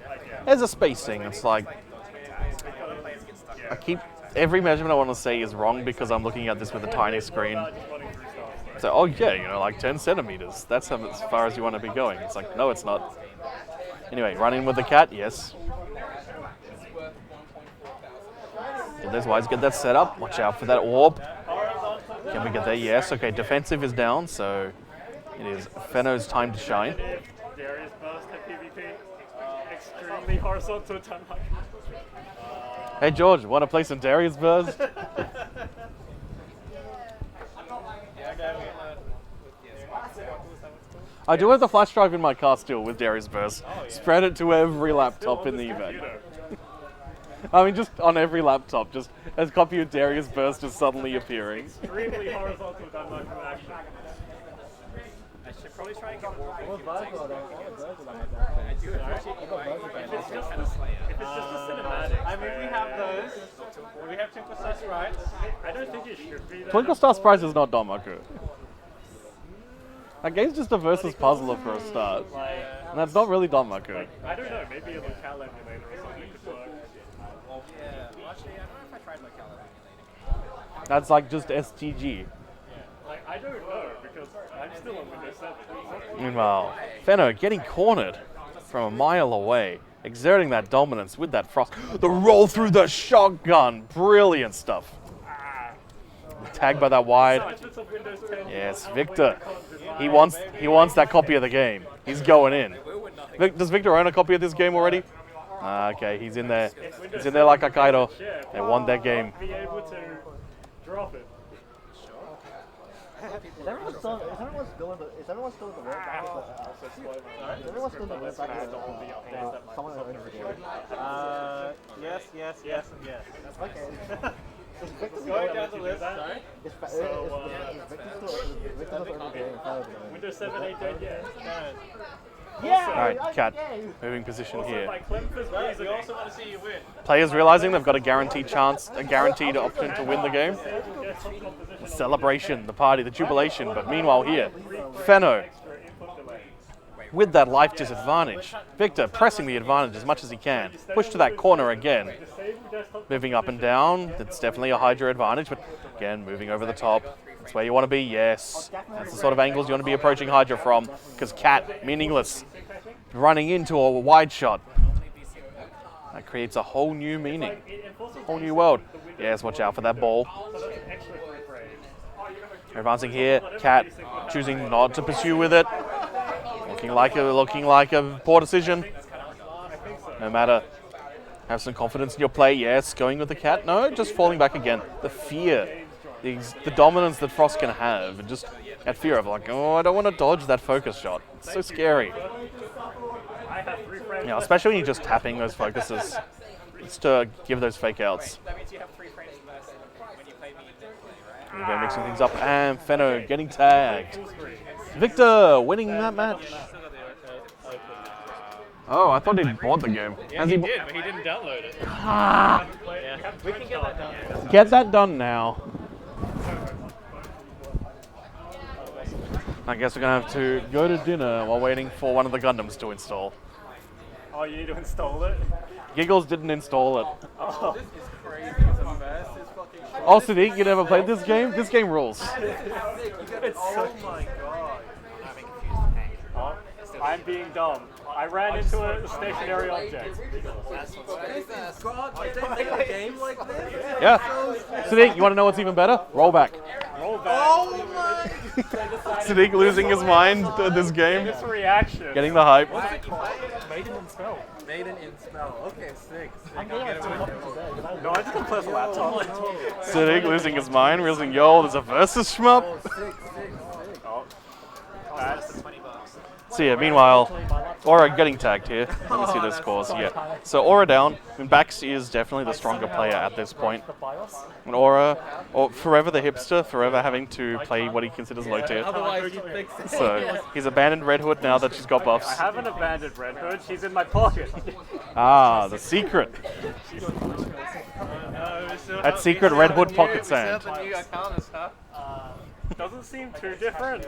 spacing. It's like, every measurement I want to say is wrong because I'm looking at this with a tiny screen. So, oh yeah, like 10 centimeters. That's as far as you want to be going. It's like, no, it's not. Anyway, run in with the cat, yes. Get those wides, get that set up. Watch out for that orb. Can we get there? Yes. Okay, defensive is down, so it is Fenno's time to shine. Darius burst at PvP. Extremely horizontal time. Hey George, want to play some Darius Burst? I do have the flash drive in my car still with Darius Burst. Spread it to every laptop in the EVAC. I mean, just on every laptop, just a copy of Darius Burst is suddenly appearing. Extremely horizontal gunman from action. I should probably try and get more. If it's just a cinematic. I mean, we have those. We have Twinkle Star Sprites. I don't think it should be. Twinkle Star Surprise is not Domaku. That game's just a versus puzzler for a start. And that's not really Domaku. I don't know, maybe a locale emulator or something could work. Yeah, well, actually, I don't know if I tried locale emulating. That's like just STG. Like, I don't know, because I'm still on Windows 7. Meanwhile, Fenno getting cornered from a mile away, exerting that dominance with that Frost. The roll through the shotgun, brilliant stuff. Tagged by that wide. Yes, Victor. He wants that copy of the game. He's going in. Does Victor own a copy of this game already? Okay, he's in there. He's in there like Akaido. They won that game. Be able to drop it. Is everyone still in the web? Is everyone still in the web? Someone who owns the game. Yes, and yes. Okay. Is Victor Going down the list, Is Victor still owning the game? Windows 7 ain't dead yet. Yeah! Alright, Cat, moving position here. By Clem's reasoning, We also want to see you win. Players realizing they've got a guaranteed chance, a guaranteed option to win the game. The celebration, the party, the jubilation, but meanwhile here, Fenno with that life disadvantage. Victor pressing the advantage as much as he can. Push to that corner again. Moving up and down, it's definitely a Hydra advantage, but again, moving over the top. That's where you want to be, yes. That's the sort of angles you want to be approaching Hydra from, because Cat, meaningless. Running into a wide shot. That creates a whole new meaning. Whole new world. Yes, watch out for that ball. Advancing here, Cat choosing not to pursue with it. Looking like a poor decision. No matter. Have some confidence in your play. Yes, going with the cat. No, just falling back again. The fear, the dominance that Frost can have, and just that fear of like, oh, I don't want to dodge that focus shot. It's so scary. Yeah, especially when you're just tapping those focuses. Just to give those fake outs. That means you have 3 frames less when you play me in play, right? They're mixing things up, and Fenno getting tagged. Victor winning that match. Oh, I thought he'd bought the game. Yeah, he did, but he didn't download it. We can get that done. Get that done now. I guess we're gonna have to go to dinner while waiting for one of the Gundams to install. Oh, you need to install it? Giggles didn't install it. Oh. This is crazy. It's a mess. It's fucking Oh, Sadiq, you never played this game? This game rules. Oh my god. I'm having confused tank. Oh, I'm being dumb. I ran into a stationary object. Yeah. Sadiq, you want to know what's even better? Roll back. Roll back. Sadiq losing his mind at this game. This reaction. Getting the hype. Maiden in spell. Maiden in spell. Okay, sick. No, I just gonna play with laptop. Sadiq losing his mind, realizing, yo, there's a versus shmup. Oh. That's $20. So yeah, meanwhile, Aura getting tagged here. Let me see the scores. Yeah. So Aura down. I mean, Bax is definitely the stronger player at this point. And Aura, or forever the hipster, forever having to play what he considers low tier. So he's abandoned Red Hood now that she's got buffs. I haven't abandoned Red Hood. She's in my pocket. Ah, the secret. That secret Red Hood pocket sand. Doesn't seem too different.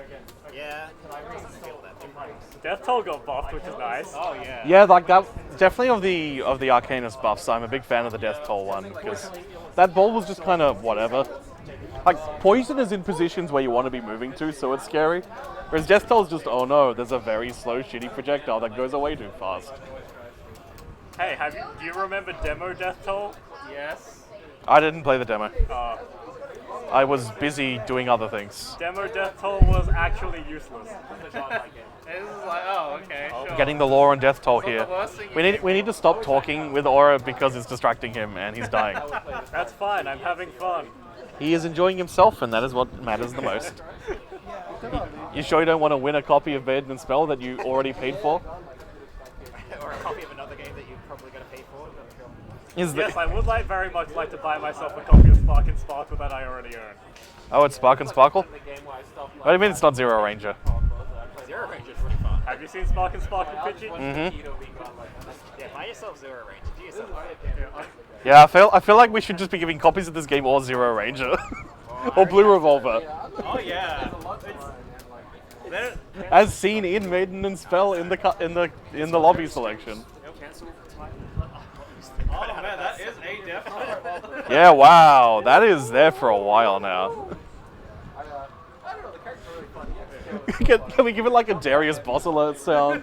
Yeah. Death Toll got buffed, which is nice. Oh yeah. Yeah, like that. Definitely of the Arcanist buffs. I'm a big fan of the Death Toll one because that ball was just kind of whatever. Like Poison is in positions where you want to be moving to, so it's scary. Whereas Death Toll is just, oh no, there's a very slow, shitty projectile that goes away too fast. Hey, do you remember demo Death Toll? Yes. I didn't play the demo. I was busy doing other things. Demo Death Toll was actually useless. This is like, oh, okay. Sure. Getting the lore on Death Toll here. We need to stop talking with Aura because it's distracting him and he's dying. That's fine, I'm having fun. He is enjoying himself, and that is what matters the most. You sure you don't want to win a copy of Maiden and Spell that you already paid for? Or a copy of another game that you're probably going to pay for. Yes, I would very much like to buy myself a copy of Spark and Sparkle that I already own. Oh, it's Spark and Sparkle? What do you mean it's not Zero Ranger? Zero Range is pretty fun. Have you seen Spark and Sparkle, Pidgey? Mm-hmm. Yeah, buy yourself Zero Range. Do yourself. Yeah, I feel like we should just be giving copies of this game or Zero Ranger. Or Blue Revolver. Oh yeah. As seen in Maiden and Spell in the lobby selection. Oh man, that is a definite. Yeah, wow, that is there for a while now. Can we give it like a Darius Boss alert sound?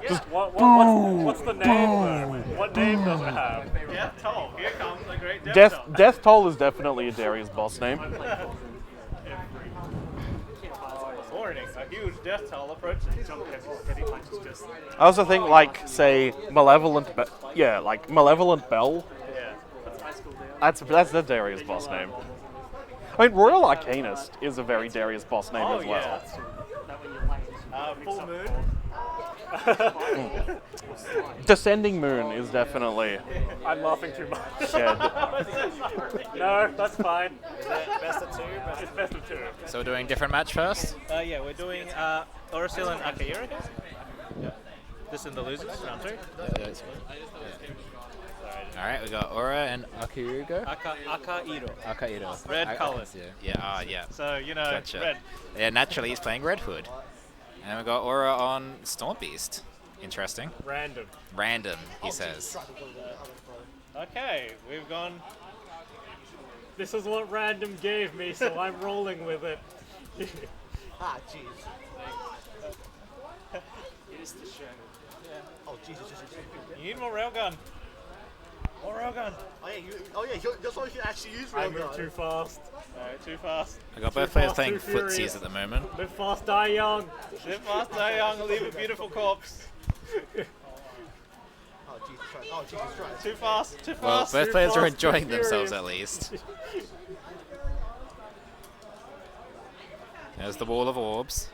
Just What's the name though? What name does it have? Death Toll. Here comes the great Death Toll. Death Toll is definitely a Darius Boss name. Warning, a huge Death Toll approaches. I also think like say Malevolent Bell. Yeah. That's the Darius Boss name. I mean Royal Arcanist is a very Darius Boss name as well. Full Moon. Descending Moon is definitely. I'm laughing too much. Yeah. No, that's fine. Best of two. It's best of two. So we're doing different match first. Yeah, we're doing Orasil and Akira. Yeah. This in the losers round 2. All right, we got Aura and Akihiro. Akahiro. Akihiro. Red colours. Yeah. Yeah. So you know, Gotcha. red. Yeah, naturally he's playing Red Hood. And then we got Aura on Stormbeast. Interesting. Random, he says. Okay, we've gone. This is what random gave me, so I'm rolling with it. Ah, jeez. You need more railgun. Oh, railgun. Oh yeah, that's why you can actually use I railgun. moved too fast. Alright, too fast. I got Too both players fast, playing too furious. footsies at the moment. Live fast, die young. Live fast, die young, leave a beautiful corpse. Oh Jesus Christ! Oh Jesus Christ! Too fast, too Well, fast. both too players are fast, too enjoying themselves furious. at least. There's the wall of orbs.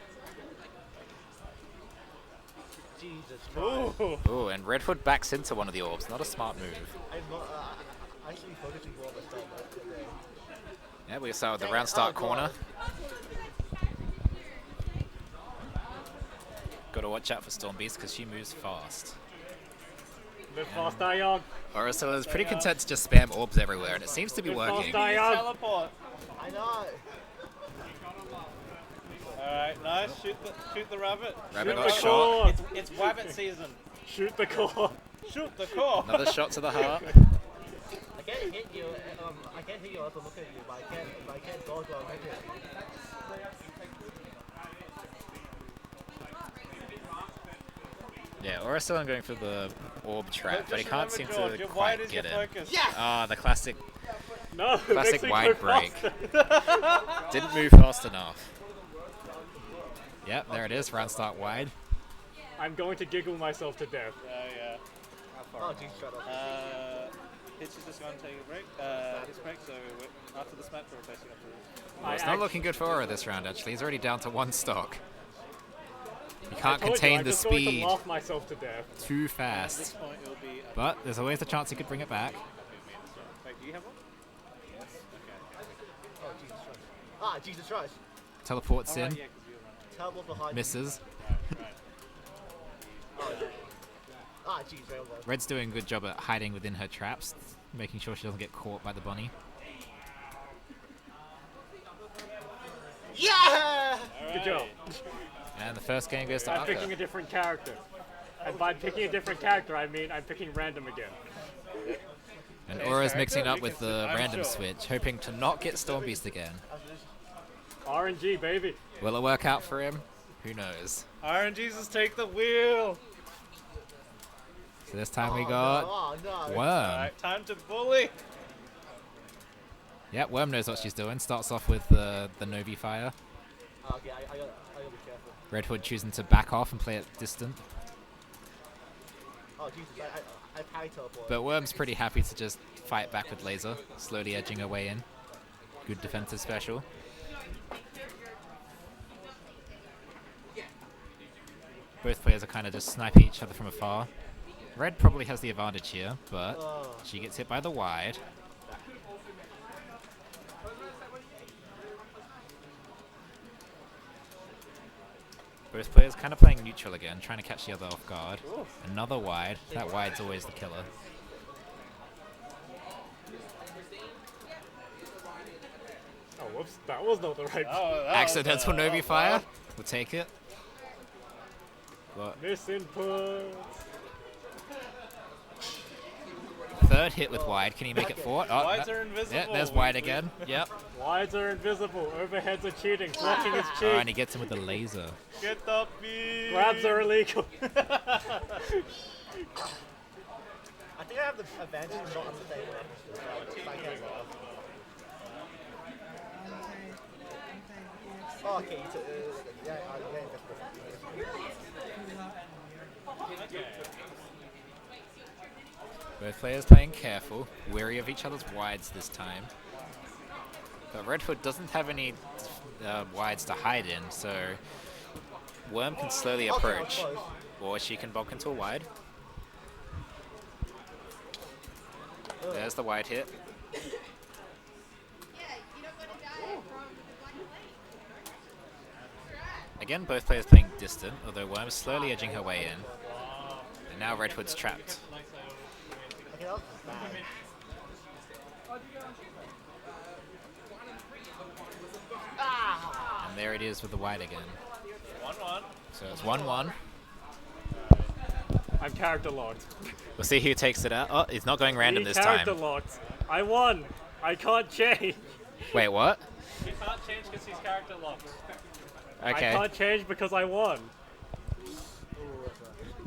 Jesus Christ! Ooh. Oh, and Redwood backs into one of the orbs. Not a smart move. I'm not actually focusing more on myself today. Yeah, we start with the round start corner. Got to watch out for Storm Beast because she moves fast. Live fast, die young. Oracilla is pretty content to just spam orbs everywhere, and it seems to be Live fast, working. die young. Teleport. I know. Alright, nice. Shoot the rabbit. Rabbit Shoot got the shot. core. It's wabbit season. Shoot the core. Shoot the core. Another shot to the heart. I can't hit you. I can't hit you. Also look at you, but I can't go to hit you. Yeah, Oracilla going for the orb trap, but he can't seem to Your quite wide is get your in. focus. Ah, the classic No, it Classic makes me wide go break. faster. didn't move fast enough. Yep, there it is. Round start wide. I'm going to giggle myself to death. Yeah. Oh Jesus Christ! Hitch is just going to take a break. This break, so after this match, we're facing up to Well, it's not looking good for Aura this round, actually. He's already down to one stock. He I can't told you, contain I'm the just going speed to laugh myself to death. too this fast. point. It'll be. But there's always a chance he could bring it back. Wait, do you have one? Yes. Okay. Oh Jesus Christ! Ah Jesus Christ! Teleports in, Yeah, because you're running. Terrible behind. misses. Ah jeez, railgun. Red's doing a good job at hiding within her traps, making sure she doesn't get caught by the bunny. Yeah! Good job. And the first game goes to I'm picking a Arthur. different character. And by picking a different character, I mean I'm picking random again. And Aura's mixing up we with can the I'm random sure. switch, hoping to not get Storm Beast again. RNG, baby. Will it work out for him? Who knows? RNGesus, take the wheel. So this time we Oh, got no, oh no! Worm. Alright, time to bully. Yeah, Worm knows what she's doing. Starts off with the Novi Fire. Okay, I gotta be careful. Red Hood choosing to back off and play it distant. Oh Jesus! I parry teleport. But Worm's pretty happy to just fight back with Laser, slowly edging her way in. Good defensive special. Both players are kind of just sniping each other from afar. Red probably has the advantage here, but she gets hit by the wide. Both players kind of playing neutral again, trying to catch the other off guard. Another wide. That wide's always the killer. Oh, whoops. That was not the right Accidental Novi Fire. We'll take it. But misinput. third hit with wide. Can he make it four? Oh, Wides no. are invisible. Yeah, there's wide again. Yep. Wides are invisible. Overheads are cheating. Blocking is Oh, cheap. and he gets him with the laser. Get the beat. Grabs are illegal. I think I have the advantage of not understanding what happens to this. I can't laugh. Oh, okay. Yeah, Both players playing careful, wary of each other's wides this time. But Red Hood doesn't have any wides to hide in, so Worm can slowly approach, or she can bulk into a wide. There's the wide hit. Again, both players playing distant, although Worm's slowly edging her way in. And now Red Hood's trapped. Okay, that was bad. And there it is with the wide again. 1-1. So it's 1-1. I'm character locked. We'll see who takes it out. Oh, it's not going random this Character time. locked. I won. I can't change. Wait, what? He can't change because he's character locked. I Okay. can't change because I won.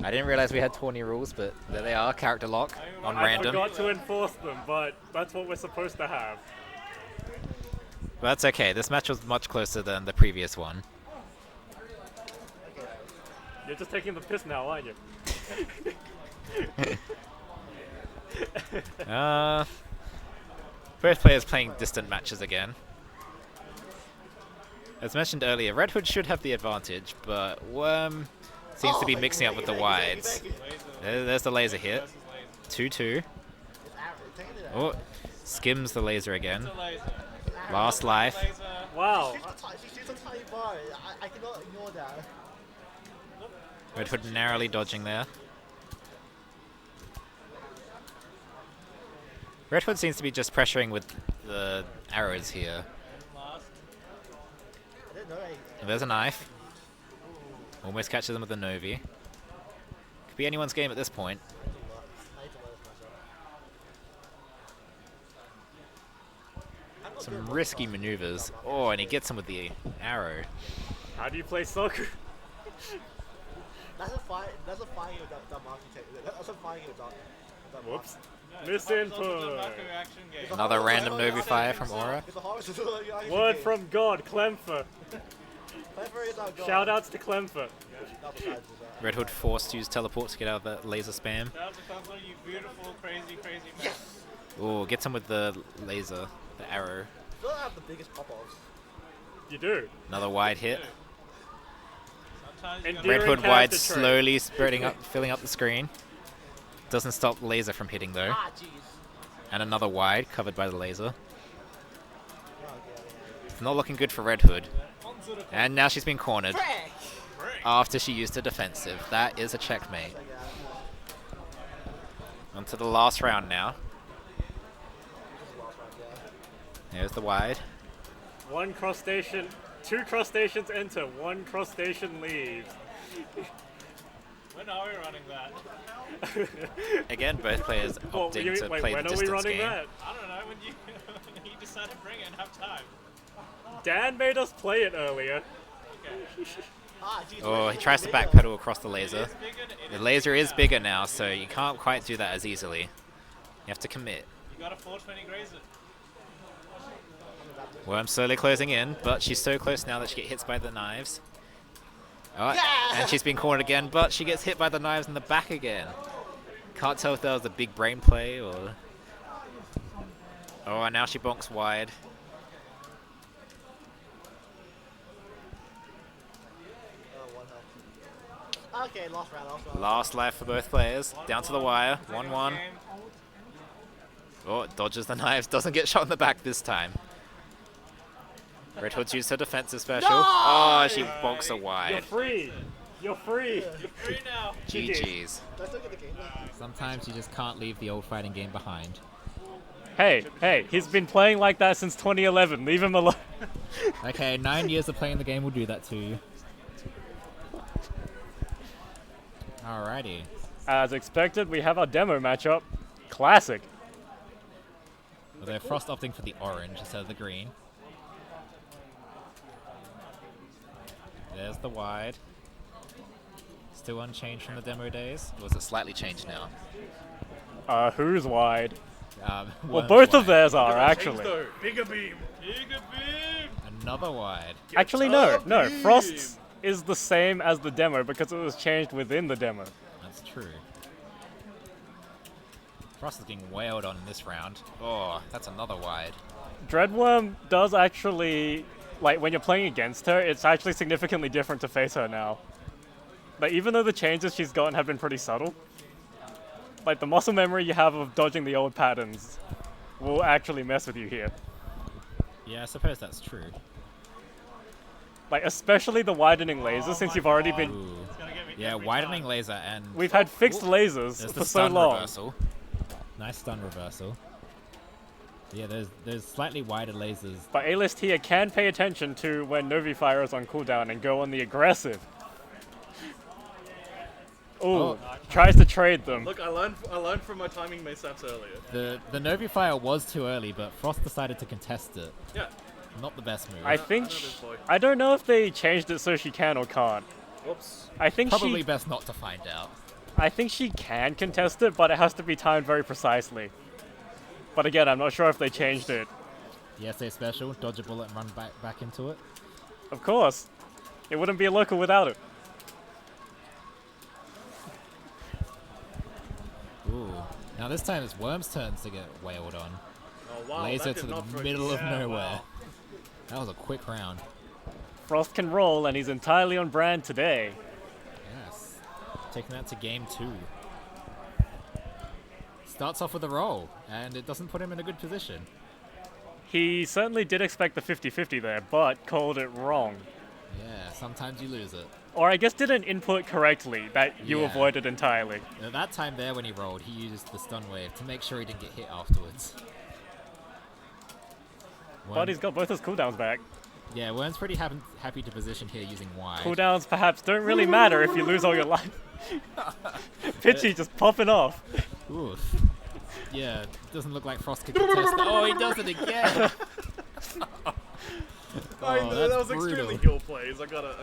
I didn't realize we had tourney rules, but there they are, character lock on I random. forgot to enforce them, but that's what we're supposed to have. But that's okay, this match was much closer than the previous one. You're just taking the piss now, aren't you? Both players playing distant matches again. As mentioned earlier, Red Hood should have the advantage, but Worm seems to be mixing up with the wides. There's the laser hit. 2-2. Oh, skims the laser again. Last life. Wow. She's a tiny bar. I cannot ignore that. Red Hood narrowly dodging there. Red Hood seems to be just pressuring with the arrows here. And there's a knife. Almost catches them with the Novi. Could be anyone's game at this point. Some risky maneuvers. Oh, and he gets him with the arrow. How do you play soccer? That's a fine game that Marky takes. That's a fine game that Whoops. Misinput. Another random Novi fire from Aura. Word from God, Clemfer. Shoutouts to Clemfer. Red Hood forced to use teleport to get out of that laser spam. You beautiful, crazy man. Oh, gets him with the laser, the arrow. I feel like I have the biggest pop-offs. You do. Another wide hit. Endearing Red Hood character wide trait. slowly spreading up, filling up the screen. Doesn't stop laser from hitting though. Ah, jeez. And another wide covered by the laser. It's not looking good for Red Hood. And now she's been cornered after she used a defensive. That is a checkmate. On to the last round now. Here's the wide. One cross station, two cross stations enter, one cross station leaves. When are we running that? Again, both players opting to play the when are we distance running game. that? I don't know, when you decide to bring it and have time. Dan made us play it earlier. Ah, jeez. Oh, he tries to backpedal across the laser. The laser is bigger now, so you can't quite do that as easily. You have to commit. You got a 420 grazer. Worm slowly closing in, but she's so close now that she gets hit by the knives. Oh, and she's been cornered again, but she gets hit by the knives in the back again. Can't tell if that was a big brain play or... Oh, and now she bonks wide. Okay, last round. Last life for both players. Down to the wire. 1-1. Oh, dodges the knives. Doesn't get shot in the back this time. Red Hood's used her defensive special. No! Oh, she bonks her You're wide. free. You're free. You're free now. GG's. Let's look at the game. Sometimes you just can't leave the old fighting game behind. Hey, he's been playing like that since 2011. Leave him alone. Okay, 9 years of playing the game will do that to you. Alrighty. As expected, we have our demo matchup. Classic. Well, they're Frost opting for the orange instead of the green. There's the wide. Still unchanged from the demo days. Or was it slightly changed now? Who's wide? Well, Worm's both of wide. theirs are, actually. Bigger beam. Bigger beam. Another wide. Actually, no. Frost's is the same as the demo because it was changed within the demo. That's true. Frost is getting wailed on in this round. Oh, that's another wide. Dreadworm does actually, like, when you're playing against her, it's actually significantly different to face her now. Like, even though the changes she's gotten have been pretty subtle, like, the muscle memory you have of dodging the old patterns will actually mess with you here. Yeah, I suppose that's true. Like, especially the widening laser, since you've already been... Ooh. Yeah, widening laser and... We've had fixed lasers There's for the so stun long. reversal. Nice stun reversal. Yeah, there's slightly wider lasers. But A-List here can pay attention to when Novi Fire is on cooldown and go on the aggressive. Ooh, tries to trade them. Look, I learned from my timing mishaps earlier. The Novi Fire was too early, but Frost decided to contest it. Yeah. Not the best move. I think... I know this boy. I don't know if they changed it so she can or can't. Whoops. I think Probably she... best not to find out. I think she can contest it, but it has to be timed very precisely. But again, I'm not sure if they changed it. The SA special, dodge a bullet and run back into it. Of course. It wouldn't be a local without it. Ooh. Now this time it's Worm's turn to get wailed on. Oh, wow. Laser that to did the not throw- middle of Yeah, nowhere. wow. That was a quick round. Frost can roll, and he's entirely on brand today. Yes. Taking that to game 2. Starts off with a roll, and it doesn't put him in a good position. He certainly did expect the 50-50 there, but called it wrong. Yeah, sometimes you lose it. Or I guess didn't input correctly that you Yeah. avoided entirely. At that time there when he rolled, he used the stun wave to make sure he didn't get hit afterwards. But he's got both his cooldowns back. Yeah, Worm's pretty happy to position here using wide. Cooldowns perhaps don't really matter if you lose all your life. Pitchy just popping off. Oof. Yeah, doesn't look like Frost could contest. Oh, he does it again! That was brutal. extremely heel plays. I gotta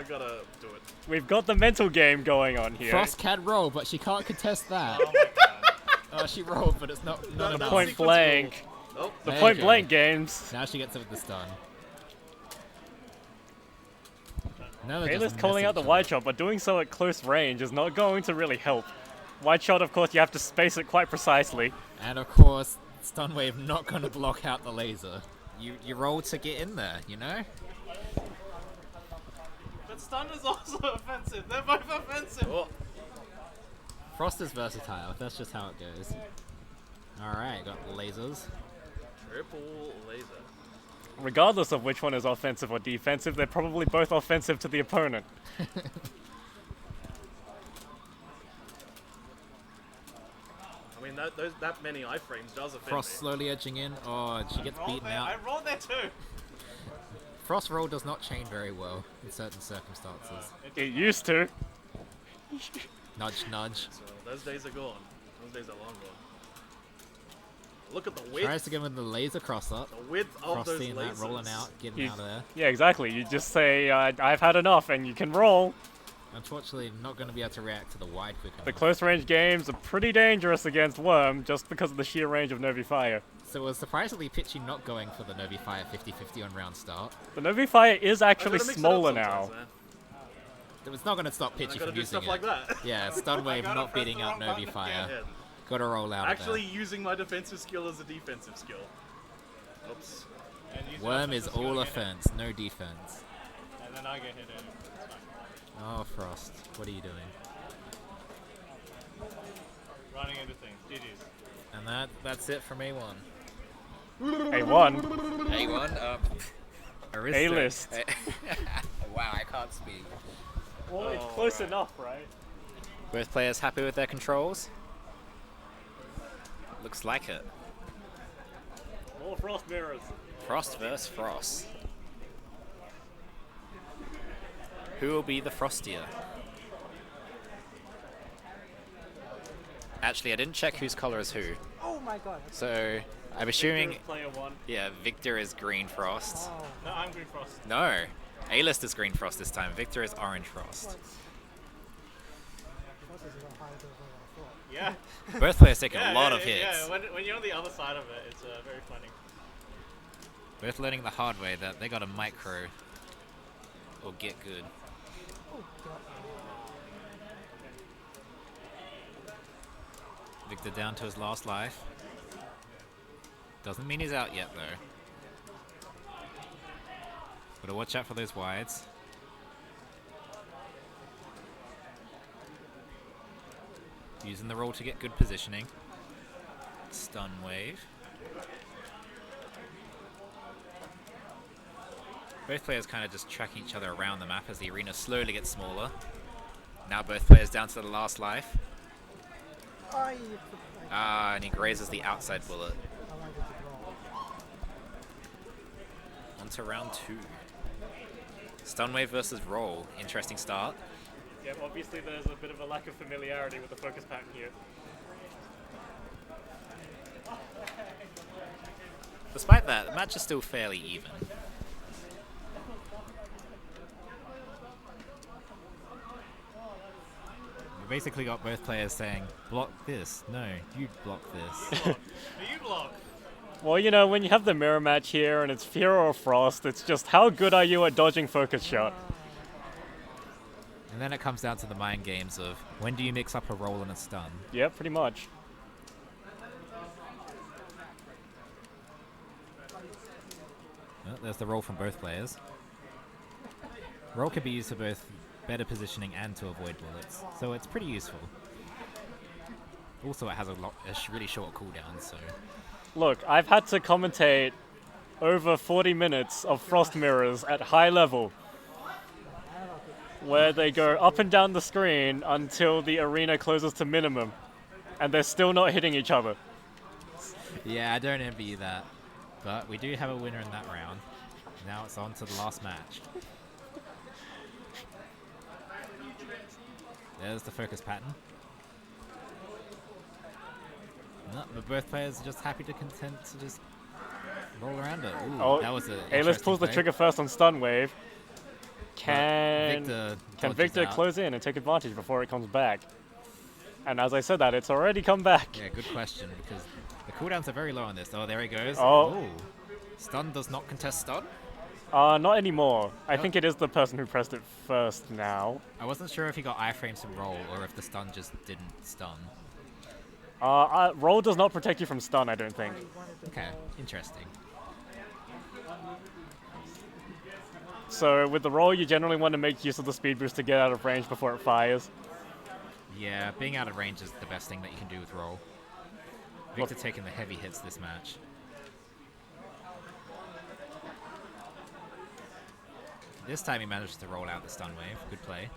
do it. We've got the mental game going on here. Frost can roll, but she can't contest that. Oh, she rolled, but it's not enough. Point blank. Oh, The There point you go. blank games. Now she gets it with the stun. Now they're Ayla's just calling out the messing wide shot, but doing so at close range is not going to really help. Wide shot, of course, you have to space it quite precisely. And of course, stun wave not going to block out the laser. You roll to get in there, you know? but stun is also offensive. They're both offensive. Oh. Frost is versatile. That's just how it goes. Alright, got lasers. Triple laser. Regardless of which one is offensive or defensive, they're probably both offensive to the opponent. I mean, that many iframes does offend Frost me. slowly edging in. Oh, she gets beaten out. I rolled there too. Frost roll does not chain very well in certain circumstances. It used to. Nudge, nudge. So those days are gone. Those days are long gone. Look at the width. Tries to give him the laser cross up. The width of Frost those seeing lasers. that rolling out, getting You- out of there. Yeah, exactly. You just say, I've had enough, and you can roll. Unfortunately, not going to be able to react to the wide quick The enough. close range games are pretty dangerous against Worm just because of the sheer range of Novi Fire. So it was surprisingly pitchy not going for the Novi Fire 50-50 on round start. The Novi Fire is I actually gotta mix it up smaller sometimes, now. man. It's not going to stop I pitchy gotta from do using stuff it. like that. Yeah, stun wave gotta not press beating the out wrong Novi button Fire. again. Got to roll out Actually of using my defensive skill as a defensive skill. Oops. there. Worm is all offense, no defense. And then I get hit in. Oh, Frost, what are you doing? Running into things. GG's. And that's it from A1. A1. A1, A-list. Wow, I can't speak. Well, it's close enough, right? Both players happy with their controls? Looks like it. More Frost mirrors. Frost versus Frost. Who will be the Frostier? Actually, I didn't check whose color is who. Oh my god. So, I'm assuming, Player 1. yeah, Victor is Green Frost. No, I'm Green Frost. No, A-list is Green Frost this time. Victor is Orange Frost. Yeah. Both players taking a lot of hits. Yeah, when you're on the other side of it, it's very funny. Both learning the hard way that they got to micro or get good. Victor down to his last life. Doesn't mean he's out yet though. Gotta watch out for those wides. Using the roll to get good positioning. Stun wave. Both players kind of just tracking each other around the map as the arena slowly gets smaller. Now both players down to the last life. And he grazes the outside bullet. On to round 2. Stun wave versus roll. Interesting start. Yeah, obviously there's a bit of a lack of familiarity with the focus pattern here. Despite that, the match is still fairly even. basically got both players saying, block this. No, you block this. Do you block? Well, you know, when you have the mirror match here and it's Fear or Frost, it's just how good are you at dodging focus shot? And then it comes down to the mind games of when do you mix up a roll and a stun? Yeah, pretty much. Oh, there's the roll from both players. Roll can be used for both better positioning and to avoid bullets, so it's pretty useful. Also, it has a really short cooldown, so... Look, I've had to commentate over 40 minutes of Frost mirrors at high level, where they go up and down the screen until the arena closes to minimum, and they're still not hitting each other. Yeah, I don't envy you that. But we do have a winner in that round. Now it's on to the last match. There's the focus pattern. No, but both players are just happy to content to just roll around it. Ooh, Oh, that was a A-List pulls the trigger first on stun wave. Can Victor out. close in and take advantage before it comes back? And as I said that, it's already come back. Yeah, good question, because the cooldowns are very low on this. Oh, there he goes. Oh. Ooh. Stun does not contest stun? Not anymore. I think it is the person who pressed it first now. I wasn't sure if he got iframes from roll or if the stun just didn't stun. Roll does not protect you from stun, I don't think. Okay, interesting. So with the roll, you generally want to make use of the speed boost to get out of range before it fires. Yeah, being out of range is the best thing that you can do with roll. Victor taking the heavy hits this match. This time he managed to roll out the stun wave. Good play.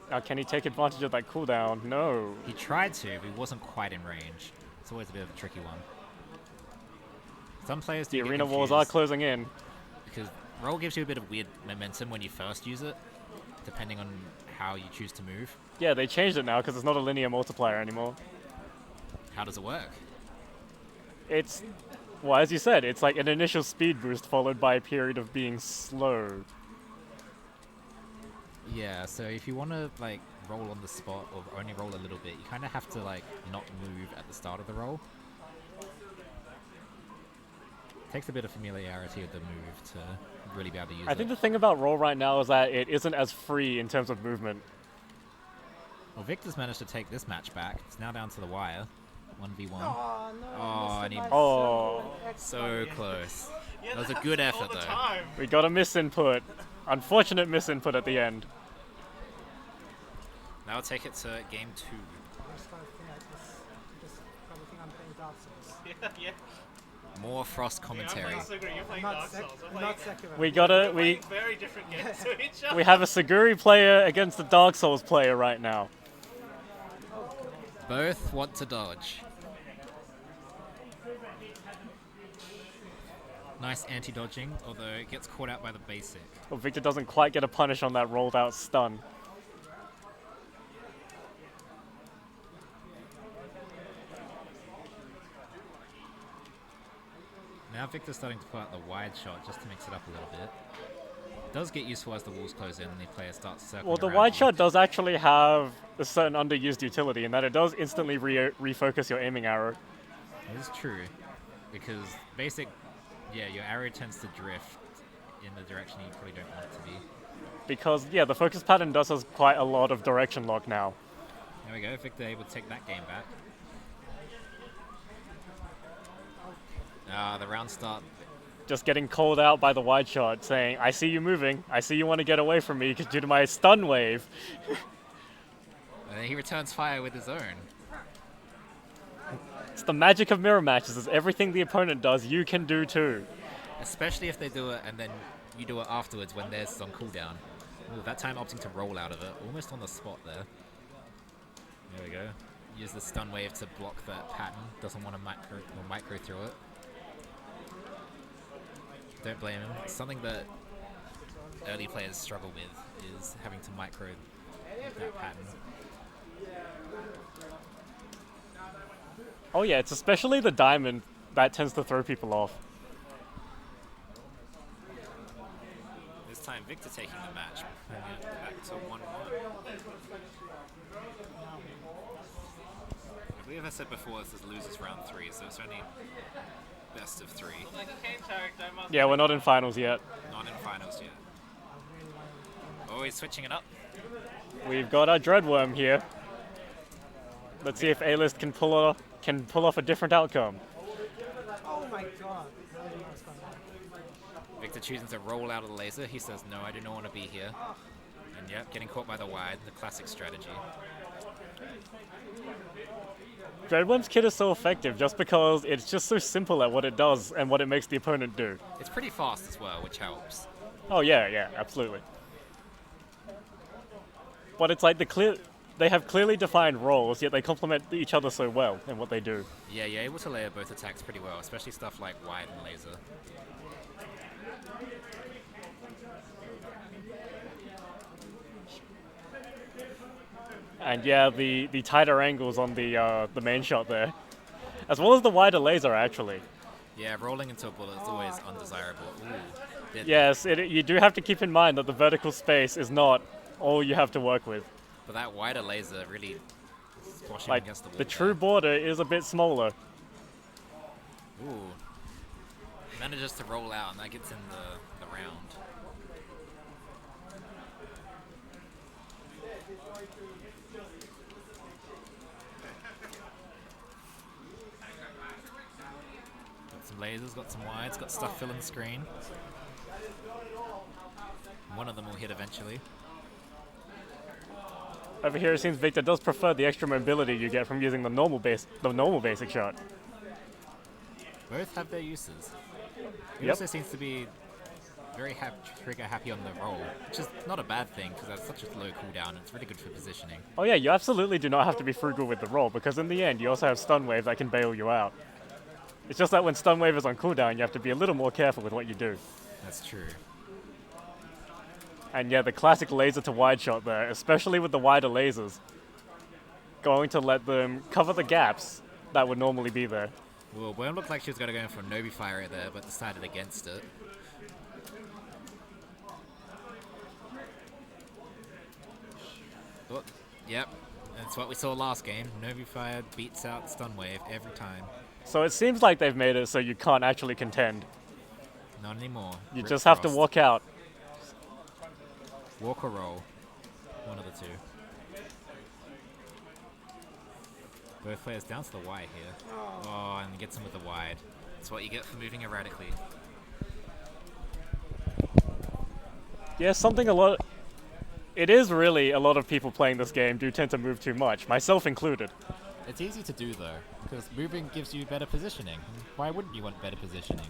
Now, can he take advantage of that cooldown? No. He tried to, but he wasn't quite in range. It's always a bit of a tricky one. Some players do The get arena walls are confused closing in. because roll gives you a bit of weird momentum when you first use it, depending on how you choose to move. Yeah, they changed it now because it's not a linear multiplier anymore. How does it work? It's, well, as you said, it's like an initial speed boost followed by a period of being slow. Yeah, so if you want to like roll on the spot or only roll a little bit, you kind of have to like not move at the start of the roll. Takes a bit of familiarity with the move to really be able to use it. I think the thing about roll right now is that it isn't as free in terms of movement. Well, Victor's managed to take this match back. It's now down to the wire. 1v1. Oh, no. Oh, and he... Oh, So close. That was a good effort, though. we got a misinput. Unfortunate misinput at the end. Now we'll take it to game 2. Yeah. More Frost commentary. You're playing Dark Souls. We gotta, we very different games to each other. we have a Saguri player against a Dark Souls player right now. Both want to dodge. Nice anti-dodging, although it gets caught out by the basic. Well, Victor doesn't quite get a punish on that rolled out stun. Now Victor's starting to pull out the wide shot just to mix it up a little bit. It does get useful as the walls close in and the player starts circling Well, the around wide you. shot does actually have a certain underused utility in that it does instantly refocus your aiming arrow. It is true, because basic, yeah, your arrow tends to drift in the direction you probably don't want it to be. Because, yeah, the focus pattern does has quite a lot of direction lock now. There we go, Victor able to take that game back. The round start. Just getting called out by the wide shot, saying, I see you moving, I see you want to get away from me due to my stun wave. And then he returns fire with his own. It's the magic of mirror matches, is everything the opponent does, you can do too. Especially if they do it and then you do it afterwards when theirs is on cooldown. Ooh, that time opting to roll out of it, almost on the spot there. There we go. Use the stun wave to block that pattern. Doesn't want to micro through it. Don't blame him. It's something that early players struggle with, is having to micro that pattern. Oh yeah, it's especially the diamond that tends to throw people off. This time Victor taking the match, bringing it back to 1-1. I believe I said before this is losers round 3, so it's only best of 3. Yeah, we're not in finals yet. Not in finals yet. Oh, he's switching it up. We've got our Dreadworm here. Let's see if A-List can pull off a different outcome. Victor choosing to roll out of the laser. He says, no, I do not want to be here. And yep, getting caught by the wide, the classic strategy. Dreadworm's kit is so effective just because it's just so simple at what it does and what it makes the opponent do. It's pretty fast as well, which helps. Oh yeah, absolutely. But it's like they have clearly defined roles, yet they complement each other so well in what they do. Yeah, you're able to layer both attacks pretty well, especially stuff like wide and laser. And yeah, the tighter angles on the main shot there, as well as the wider laser actually. Yeah, rolling into a bullet is always undesirable. Ooh, yes, you do have to keep in mind that the vertical space is not all you have to work with. But that wider laser really squashing Like, against the wall. the true border is a bit smaller. Ooh. Manages to roll out and that gets in the round. Got some lasers, got some wides, got stuff filling the screen. One of them will hit eventually. Over here, it seems Victor does prefer the extra mobility you get from using the normal basic shot. Both have their uses. He Yep. also seems to be very trigger happy on the roll, which is not a bad thing because that's such a low cooldown and it's really good for positioning. Oh yeah, you absolutely do not have to be frugal with the roll because in the end, you also have stun wave that can bail you out. It's just that when stun wave is on cooldown, you have to be a little more careful with what you do. That's true. And yeah, the classic laser to wide shot there, especially with the wider lasers, going to let them cover the gaps that would normally be there. Well, Worm looked like she was going to go in for a Nobi Fire there, but decided against it. Oh, yep, that's what we saw last game. Nobi Fire beats out Stun Wave every time. So it seems like they've made it so you can't actually contend. Not anymore. You Rip just have to Frost. walk out. Walk or roll. One of the two. Both players down to the wide here. Oh, and gets him with the wide. That's what you get for moving erratically. Yeah, it is really a lot of people playing this game do tend to move too much, myself included. It's easy to do though, because moving gives you better positioning. Why wouldn't you want better positioning?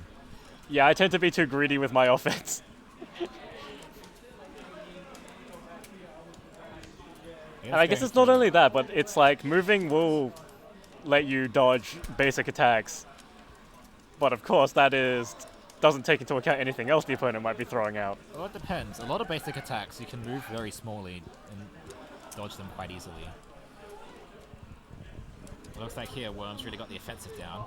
Yeah, I tend to be too greedy with my offense. And I guess it's not only that, but it's like moving will let you dodge basic attacks. But of course, doesn't take into account anything else the opponent might be throwing out. Well, it depends. A lot of basic attacks you can move very smallly and dodge them quite easily. It looks like here Worm's really got the offensive down.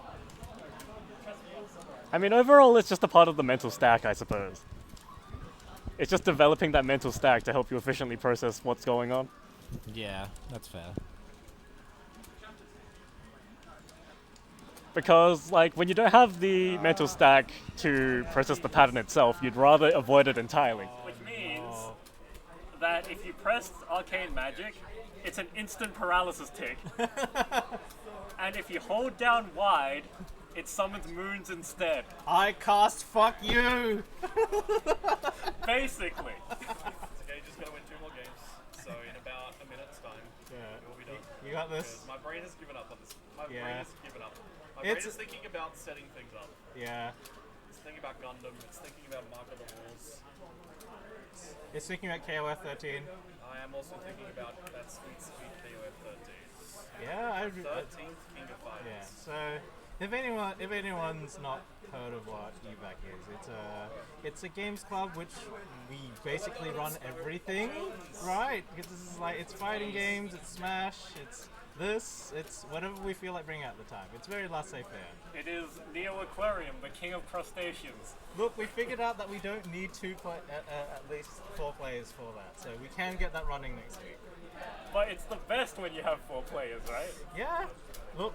I mean, overall, it's just a part of the mental stack, I suppose. It's just developing that mental stack to help you efficiently process what's going on. Yeah, that's fair. Because, like, when you don't have the mental stack to process the pattern itself, you'd rather avoid it entirely. Which means that if you press Arcane Magic, it's an instant paralysis tick. And if you hold down wide, it summons moons instead. I cast fuck you! Basically. Okay, just gotta win 2 more games. So in about a minute's time, we'll be done. You got this? Because my brain has given up on this. My Yeah. brain has given up. My brain is thinking about setting things up. Yeah. It's thinking about Gundam. It's thinking about Mark of the Wars. It's thinking about KOF 13. I am also thinking about that sweet, sweet KOF 13. Yeah, 13th King of Fighters. yeah. So if anyone's not heard of what EVAC is, it's a games club which we basically run everything, right? Because this is like it's fighting games, it's Smash, it's It's whatever we feel like bringing at the time. It's very laissez-faire. It is Neo Aquarium, the king of crustaceans. Look, we figured out that we don't need at least 4 players for that, so we can get that running next week. But it's the best when you have 4 players, right? Yeah. Look,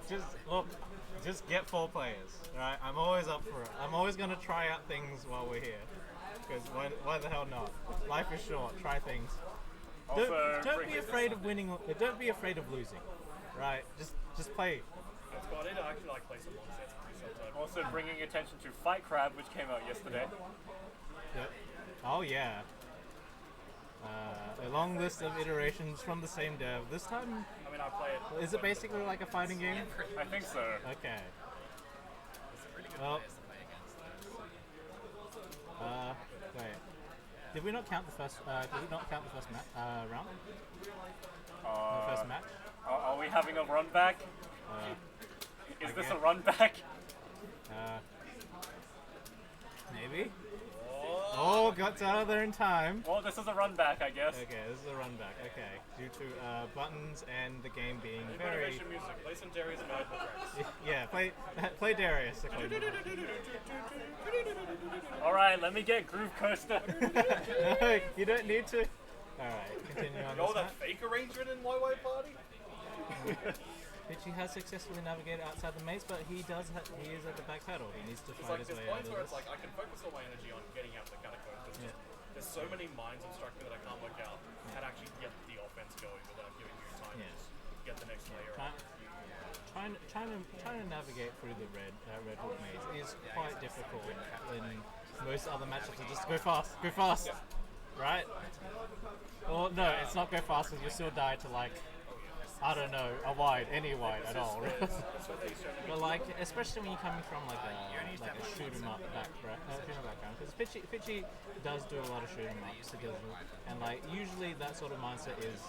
just get 4 players, right? I'm always up for it. I'm always gonna try out things while we're here, because why the hell not? Life is short. Try things. Don't be afraid of winning. Don't be afraid of losing, right? Just play. It's got it. I actually like play some long sets. Also bringing attention to Fight Crab, which came out yesterday. Yep. Oh yeah. A long list of iterations from the same dev. This time, I mean, I play it. is it basically like a fighting game? I think so. Okay. Well. Wait. Did we not count the first? Did we not count the first round? The first match. Are we having a run back? Is this a run back? Maybe. Oh, got out of there in time. Well, this is a run back, I guess. Okay, this is a run back. Okay, due to buttons and the game being very. Motivation music. Play some Darius and Maiden tracks. Yeah, play Darius. All right, let me get Groove Coaster. No, you don't need to. All right, continue on. Oh, This that match. fake arrangement in YY Party? Richie has successfully navigated outside the maze, but he is at the back pedal. He needs to It's fight like his there's way out points of where it's this. like I can focus all my energy on getting out the catacombs. There's so many mines obstructing me that I can't work out how to actually get the offense going without giving you time to just get the next layer up. Trying to navigate through the Redwood maze is quite difficult in most other matchups. Just go fast, right? Or no, it's not go fast because you still die to like, I don't know, any wide at all. But like, especially when you're coming from like a shoot 'em up background, because Pitchy does do a lot of shoot 'em ups, and like usually that sort of mindset is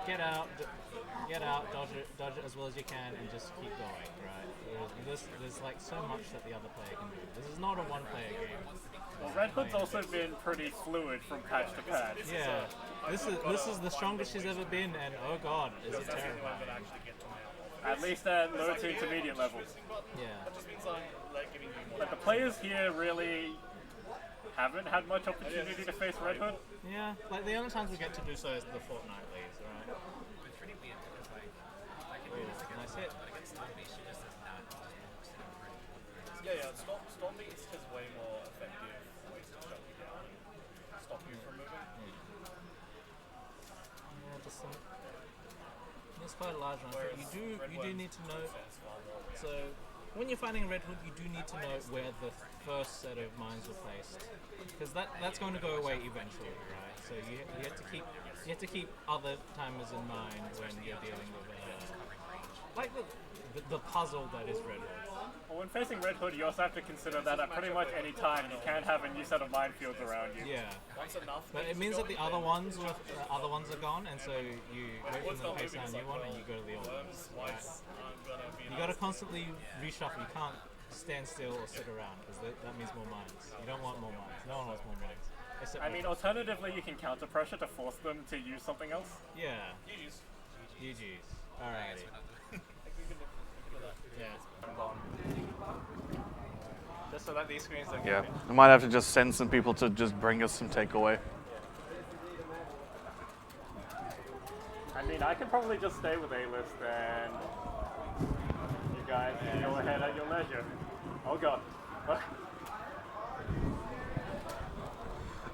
get out, dodge it as well as you can, and just keep going, right? There's like so much that the other player can do. This is not a one-player game. Well, Red Hood's also been pretty fluid from patch to patch. Yeah, this is the strongest she's ever been, and oh god, is it terrifying. At least at low to intermediate level. Yeah. But the players here really haven't had much opportunity to face Red Hood. Yeah, like the only times we get to do so is the fortnightlies, right? Nice hit. Yeah, Storm Beast is way more effective ways to shut you down and stop you from moving. Yeah, just some. It's quite a large one. But you do need to know. So when you're fighting Red Hood, you do need to know where the first set of mines were placed, because that's going to go away eventually, right? So you have to keep other timers in mind when you're dealing with like the puzzle that is Red Hood. Well, when facing Red Hood, you also have to consider that at pretty much any time you can't have a new set of minefields around you. Yeah. But it means that the other ones are gone, and so you wait for them to place down a new one, and you go to the old ones. Right? You got to constantly reshuffle. You can't stand still or sit around, because that means more mines. You don't want more mines. No one wants more mines. I mean, alternatively, you can counter pressure to force them to use something else. Yeah. GG's. Alrighty. Yeah. Just so that these screens don't Yeah, I might have to just send some people to just bring us some takeaway. I mean, I could probably just stay with A-List and you guys can go ahead at your leisure. Oh god.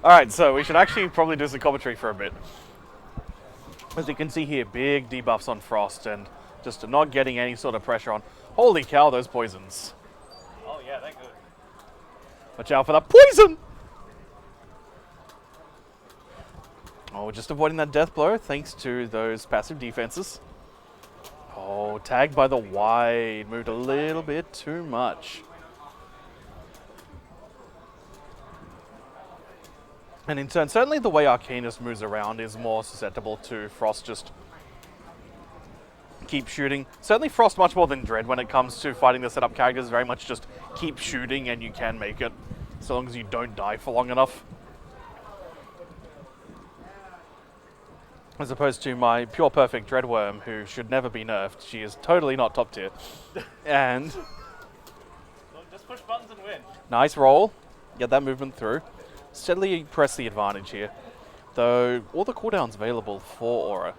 Alright, so we should actually probably do some commentary for a bit. As you can see here, big debuffs on Frost and just not getting any sort of pressure on. Holy cow, those poisons. Oh yeah, they're good. Watch out for that poison! Oh, just avoiding that death blow thanks to those passive defenses. Oh, tagged by the wide. Moved a little bit too much. And in turn, certainly the way Arcanist moves around is more susceptible to Frost just keep shooting. Certainly Frost much more than Dread when it comes to fighting the setup characters. Very much just keep shooting and you can make it, so long as you don't die for long enough. As opposed to my pure perfect Dreadworm, who should never be nerfed. She is totally not top tier. And Look, just push buttons and win. nice roll. Get that movement through. Steadily press the advantage here. Though all the cooldowns available for Aura,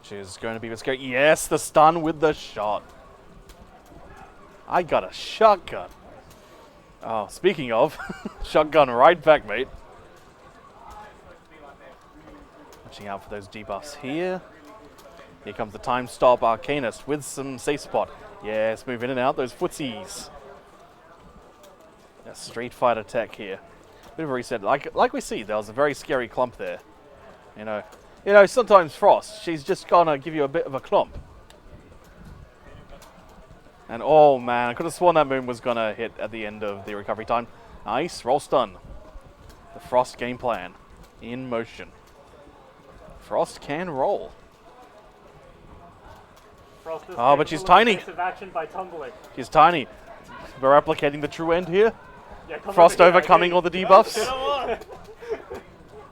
which is going to be scary. Yes, the stun with the shot. I got a shotgun. Oh, speaking of, shotgun right back, mate. Watching out for those debuffs here. Here comes the time stop Arcanist with some safe spot. Yes, move in and out those footsies. A Street Fighter tech here. Bit of a reset. Like we see, there was a very scary clump there. You know, sometimes Frost, she's just gonna give you a bit of a clump. And oh man, I could have sworn that moon was gonna hit at the end of the recovery time. Nice, roll stun. The Frost game plan in motion. Frost can roll. Frost is Oh, but she's capable of tiny. evasive action by tumbling. She's tiny. We're replicating the true end here. Yeah, come Frost over here, overcoming I all the debuffs.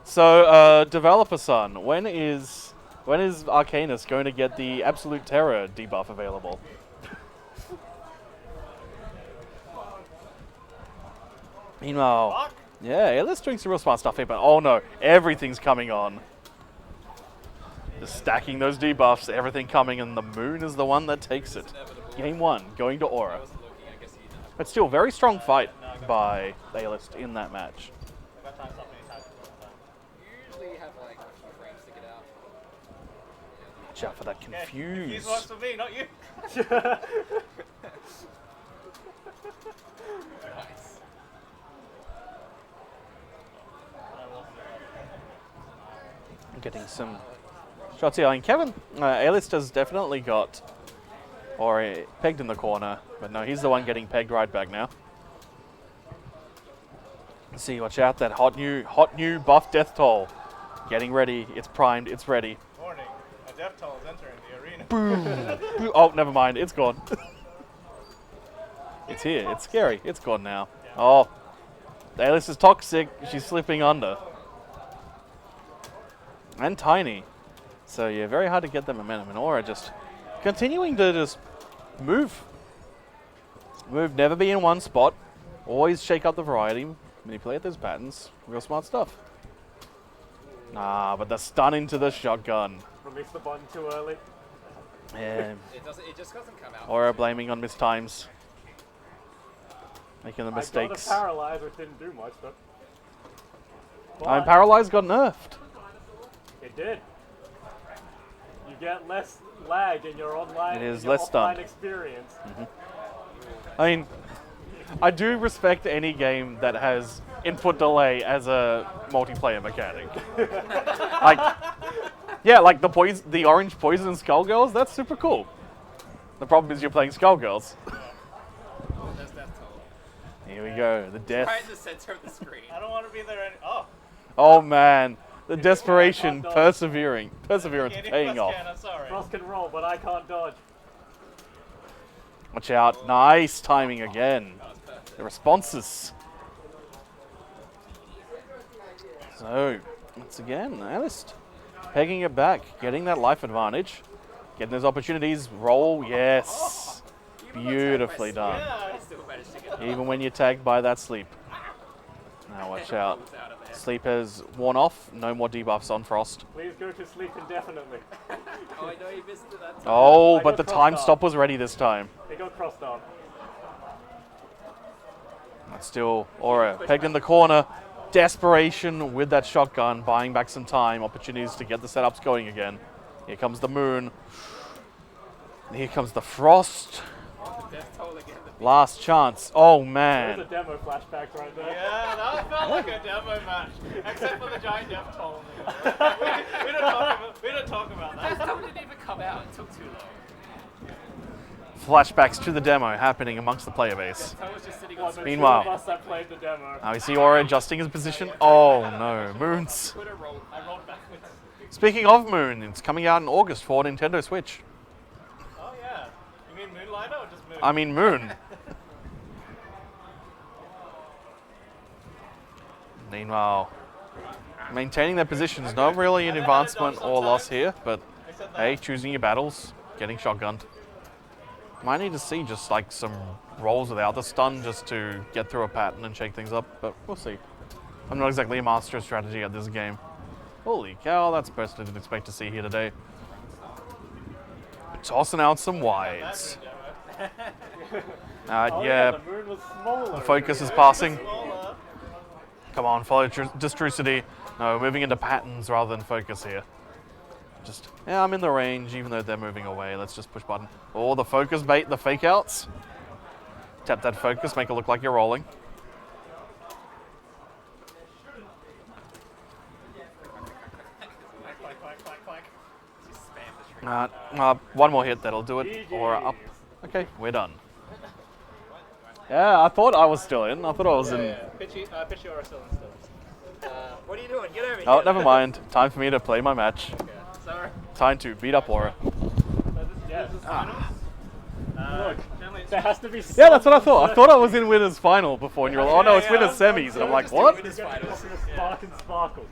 So, developer son, when is Arcanist going to get the Absolute Terror debuff available? Meanwhile, yeah, let's doing some real smart stuff here, but oh no, everything's coming on. Just stacking those debuffs, everything coming, and the moon is the one that takes it. Game 1, going to Aura. But still, very strong fight by A-List in that match. Usually have like a few frames to get out. Watch out for that confuse. Confuse works for me, not you. Getting some shots here. I mean, Kevin, A-List has definitely got Ori pegged in the corner, but no, he's the one getting pegged right back now. Let's see, watch out, that hot new buff Death Toll. Getting ready, it's primed, it's ready. Warning, a death toll is entering the arena. Boom! Boom. Oh, never mind, it's gone. It's here, it's scary, it's gone now. Oh, A-List is toxic, she's slipping under. And tiny. So yeah, very hard to get the momentum. And Aura just continuing to just move. Never be in one spot. Always shake up the variety. Manipulate those patterns. Real smart stuff. Nah, but the stun into the shotgun. Release the button too early. Yeah. It just doesn't come out. Aura blaming on mistimes. Making the I mistakes. got a paralyze, which didn't do much, but I'm paralyzed, got nerfed. it did. You get less lag in your online, It is in your less offline stun. experience. I mean, I do respect any game that has input delay as a multiplayer mechanic. Like, yeah, like the orange poison Skullgirls, that's super cool. The problem is you're playing Skullgirls. There's Death Toll. Here we go, the death. Right in the center of the screen. I don't want to be there any. Oh. Oh man, the desperation, perseverance Can't paying off. I'm sorry. Frost can roll, but I can't dodge. Watch out, nice timing again. The responses. So, once again, A-List pegging it back, getting that life advantage, getting those opportunities. Roll, yes. Beautifully done. Yeah. Still managed to get Even when you're tagged by that sleep. Now watch out. out of there. Sleep has worn off. No more debuffs on Frost. Please go to sleep indefinitely. Oh, I know you missed it that time. Oh, I but the got time crossed stop was ready this time. It got crossed on. But still, Aura pegged in the corner. Desperation with that shotgun, buying back some time. Opportunities to get the setups going again. Here comes the moon. Here comes the Frost. Death Toll again. Last chance. Oh, There's a man. demo flashback right there. Yeah, that felt like a demo match, except for the giant death toll. we don't talk about that. Death Toll didn't even come out. It took too long. Flashbacks to the demo happening amongst the player base. I was just sitting Well, on the Meanwhile. two of us that played the demo. Now we see Aura adjusting his position. Oh, no. Moons. Twitter roll. I rolled backwards. Speaking of Moon, it's coming out in August for Nintendo Switch. Oh yeah. You mean Moonlighter or just Moon? I mean Moon. Meanwhile, Maintaining their positions, not really an advancement or loss here, but hey, choosing your battles, getting shotgunned. Might need to see just like some rolls without the stun just to get through a pattern and shake things up, but we'll see. I'm not exactly a master of strategy at this game. Holy cow, that's the best I didn't expect to see here today. Tossing out some wides. Yeah, the focus is passing. Come on, follow Distrucity. No, moving into patterns rather than focus here. Just, yeah, I'm in the range, even though they're moving away. Let's just push button. Oh, the focus bait, the fake outs. Tap that focus, make it look like you're rolling. One more hit, that'll do it. Or up. Okay, we're done. Yeah, I thought I was still in. I thought I was in. Pitchy or still in still. What are you doing? Get over here. Oh, never mind. Time for me to play my match. Okay. Sorry. Time to beat up Aura. Look, there has to be. Yeah, that's what I thought. I thought I was in winners final before, and you're like, oh no, it's winners semis, and I'm like, what? Spark and sparkle.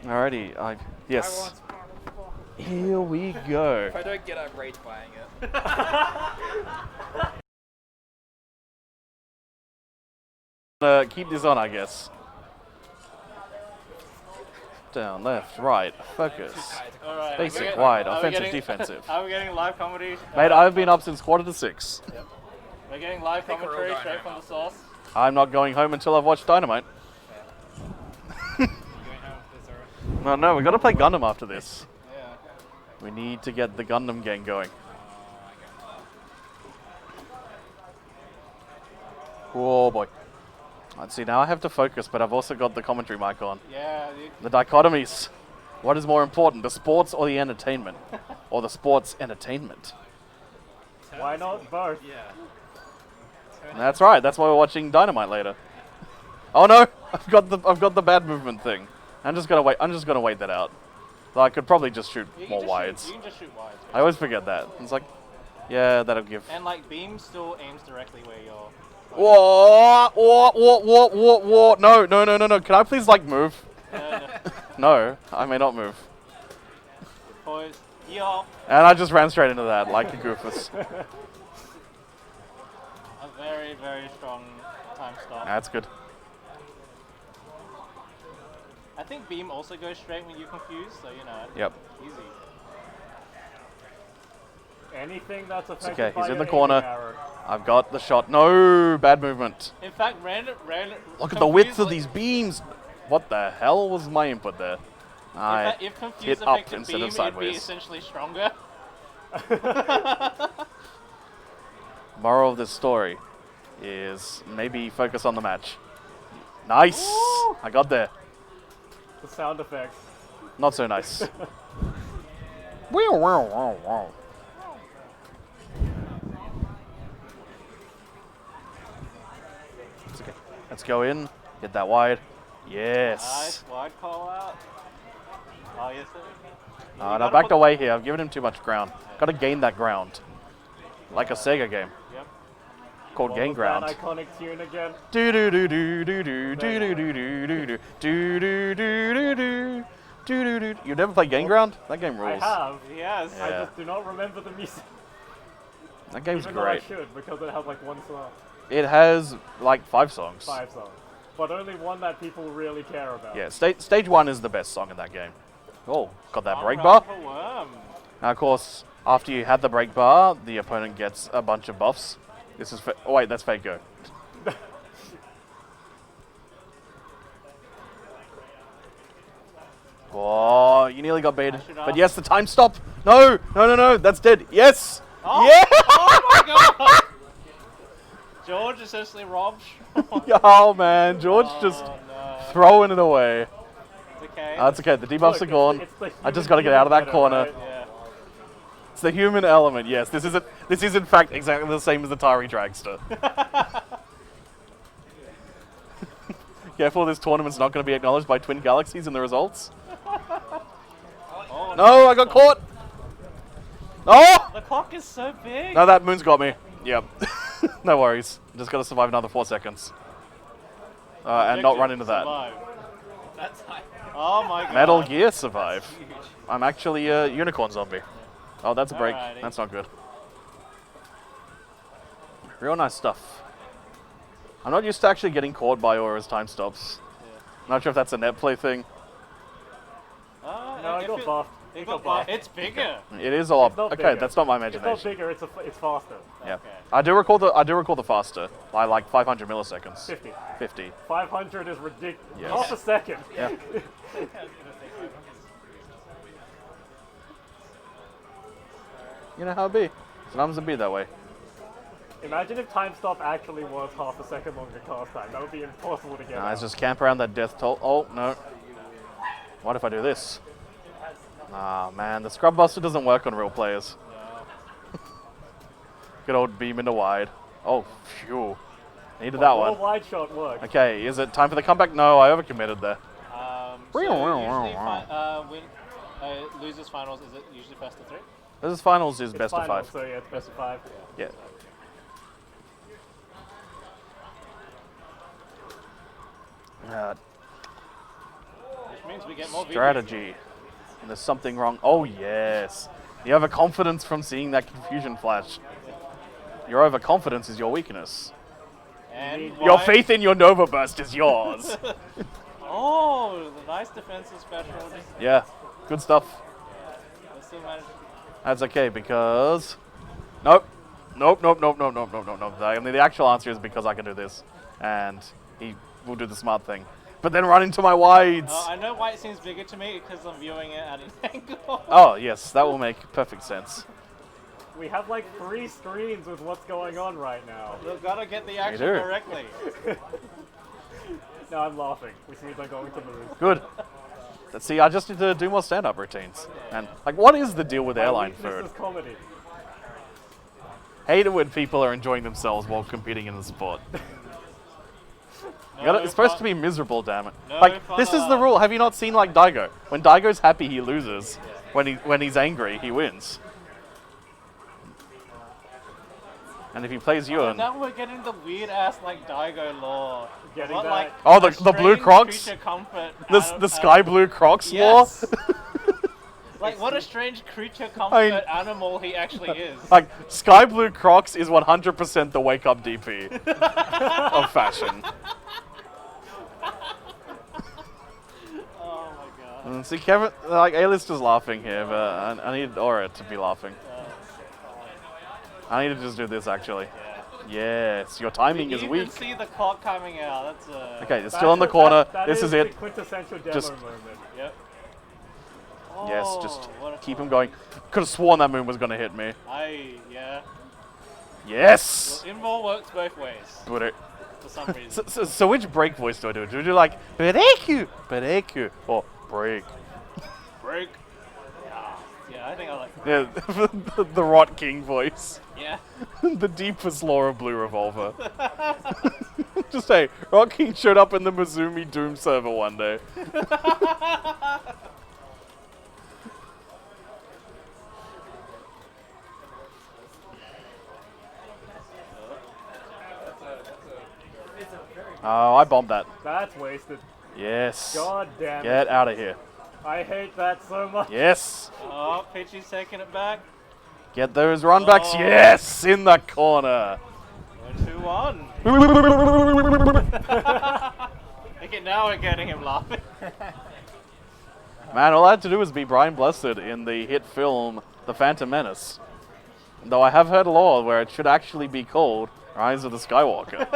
Alrighty, yes. Here we go. If I don't get, I'm rage buying it. Keep this on, I guess. Down, left, right, focus. Alright. Basic, wide, offensive, defensive. Are we getting live comedy? Mate, I've been up since 5:45. We're getting live commentary straight from the source. I'm not going home until I've watched Dynamite. No, we got to play Gundam after this. Yeah. We need to get the Gundam gang going. Oh boy. Let's see, now I have to focus, but I've also got the commentary mic on. Yeah. The dichotomies. What is more important, the sports or the entertainment? Or the sports entertainment? Why not both? Yeah. That's right, that's why we're watching Dynamite later. Oh no! I've got the bad movement thing. I'm just gonna wait that out. Though I could probably just shoot more wides. You can just shoot wides. I always forget that. It's like, yeah, that'll give. And like beam still aims directly where you're. Whoa! No. Can I please like move? No, I may not move. Poise. Yo. And I just ran straight into that like a goofus. A very, very strong time stop. That's good. I think beam also goes straight when you're confused, so you know. Yep. Easy. Anything that's affected okay, by he's in your the corner. aiming arrow. I've got the shot. No, bad movement. In fact, random. Look at the width of these beams. What the hell was my input there? If confused hit up affected instead beam, of it'd be sideways. essentially stronger. Moral of this story is maybe focus on the match. Nice. Woo! I got there. The sound effects. Not so nice. It's okay. Let's go in. Get that wide. Yes. Nice wide call out. Oh yes. No, backed away here. I've given him too much ground. Got to gain that ground. Like a Sega game. Yep. Called What Gain was Ground. that iconic tune again? Do do do do do do do do do do do do do do do do do. You've never played Gain Ground? That game rules. I have. Yes. Yeah. I just do not remember the music. That game's Even though great. I should, because it has like one song, It has like 5 songs. 5 songs, but only one that people really care about. Yeah, stage 1 is the best song in that game. Oh, got that break Round bar. for worm. Now, of course, after you had the break bar, the opponent gets a bunch of buffs. This is oh wait, that's fake go. Oh, you nearly got baited. But yes, the time stop. No, that's dead. Yes. Oh. Yeah. Oh my god! George essentially robbed. Oh man, George just no. throwing it away. It's okay. That's okay. The debuffs Look, are gone. it's the I just human got to get out of that meta, corner. right? Yeah. It's the human element. Yes, this is in fact exactly the same as the Atari Dragster. Careful, this tournament's not going to be acknowledged by Twin Galaxies in the results. Oh, No, I got caught. Oh! The clock is so big. No, that moon's got me. Yep. No worries. Just got to survive another 4 seconds. And not run into that. Survive. Oh my god. Metal Gear Survive. I'm actually a unicorn zombie. Oh, that's a break. Alrighty. That's not good. Real nice stuff. I'm not used to actually getting caught by Aura's time stops. Not sure if that's a net play thing. No, I got buffed. It got buffed. It's bigger. It is a lot. It's not Okay, bigger. that's not my It's imagination. not bigger. It's faster. Yeah. Okay. I do recall the faster by like 500 milliseconds. 50. 50. 500 is ridiculous. Yes. Half a second. Yeah. You know how it be. Sometimes it be that way. Imagine if time stop actually was half a second longer cast time. That would be impossible to get. Nah, out. it's just camp around that death toll. Oh, no. What if I do this? Ah, man, the Scrub Buster doesn't work on real players. Good old beam into wide. Oh, phew. Needed that Well, one. wide shot works. Okay, is it time for the comeback? No, I overcommitted there. So usually losers finals, is it usually best of 3? This is finals is It's best of final, 5. So yeah, it's best of 5. Yeah. Which means we get more videos. Strategy. And there's something wrong. Oh, yes. The overconfidence from seeing that confusion flash. Your overconfidence is your weakness. And Your why- faith in your Nova Burst is yours. Oh, the nice defensive special. Yeah, good stuff. Let's still manage. That's okay because... Nope. Nope, nope, nope, nope, nope, nope, nope, nope. I mean, the actual answer is because I can do this. And he will do the smart thing. But then run into my wides. I know why it seems bigger to me because I'm viewing it at an angle. Oh, yes, that will make perfect sense. We have like 3 screens with what's going on right now. We've got to get the action do. correctly. No, I'm laughing, which means I'm going to lose. Good. See, I just need to do more stand-up routines. And, like, what is the deal with airline My weakness food? is comedy. Hate it when people are enjoying themselves while competing in the sport. It's supposed to be miserable, damn it. No Like, fun this is the allowed. rule. Have you not seen, like, Daigo? When Daigo's happy, he loses. When he's angry, he wins. And if he plays Ewan... Now we're getting the weird ass like Daigo lore. Getting What, that- like, Oh, a the blue strange Crocs? creature comfort The sky blue Crocs Yes. war? Like what a strange creature comfort animal he actually is. Like, sky blue Crocs is 100% the wake-up DP of fashion. Oh my god. And see, Kevin, like, A-list is laughing here, but I need Aura to be laughing. I need to just do this, actually. Yes, your timing is You weak. can see the clock coming out. That's Okay, it's still in the corner. This is the it. quintessential demo Just- moment. Yep. Yes, just what a keep him fun. going. Could have sworn that moon was going to hit me. Yeah. Yes! Well, invul works both ways But it, for some reason. so which break voice do I do? Do I do like, Bereku, or break? Break. Yeah, I think I like. Yeah, the Rot King voice. Yeah. The deepest lore of Blue Revolver. Just say, Rot King showed up in the Mizumi Doom server one day. Oh, I bombed that. That's wasted. Yes. God damn it. Get out of here. I hate that so much. Yes. Oh, Peachy's taking it back. Get those runbacks. Oh. Yes, in the corner. 2-1. Okay, now we're getting him laughing. Man, all I had to do was be Brian Blessed in the hit film The Phantom Menace. Though I have heard lore where it should actually be called Rise of the Skywalker.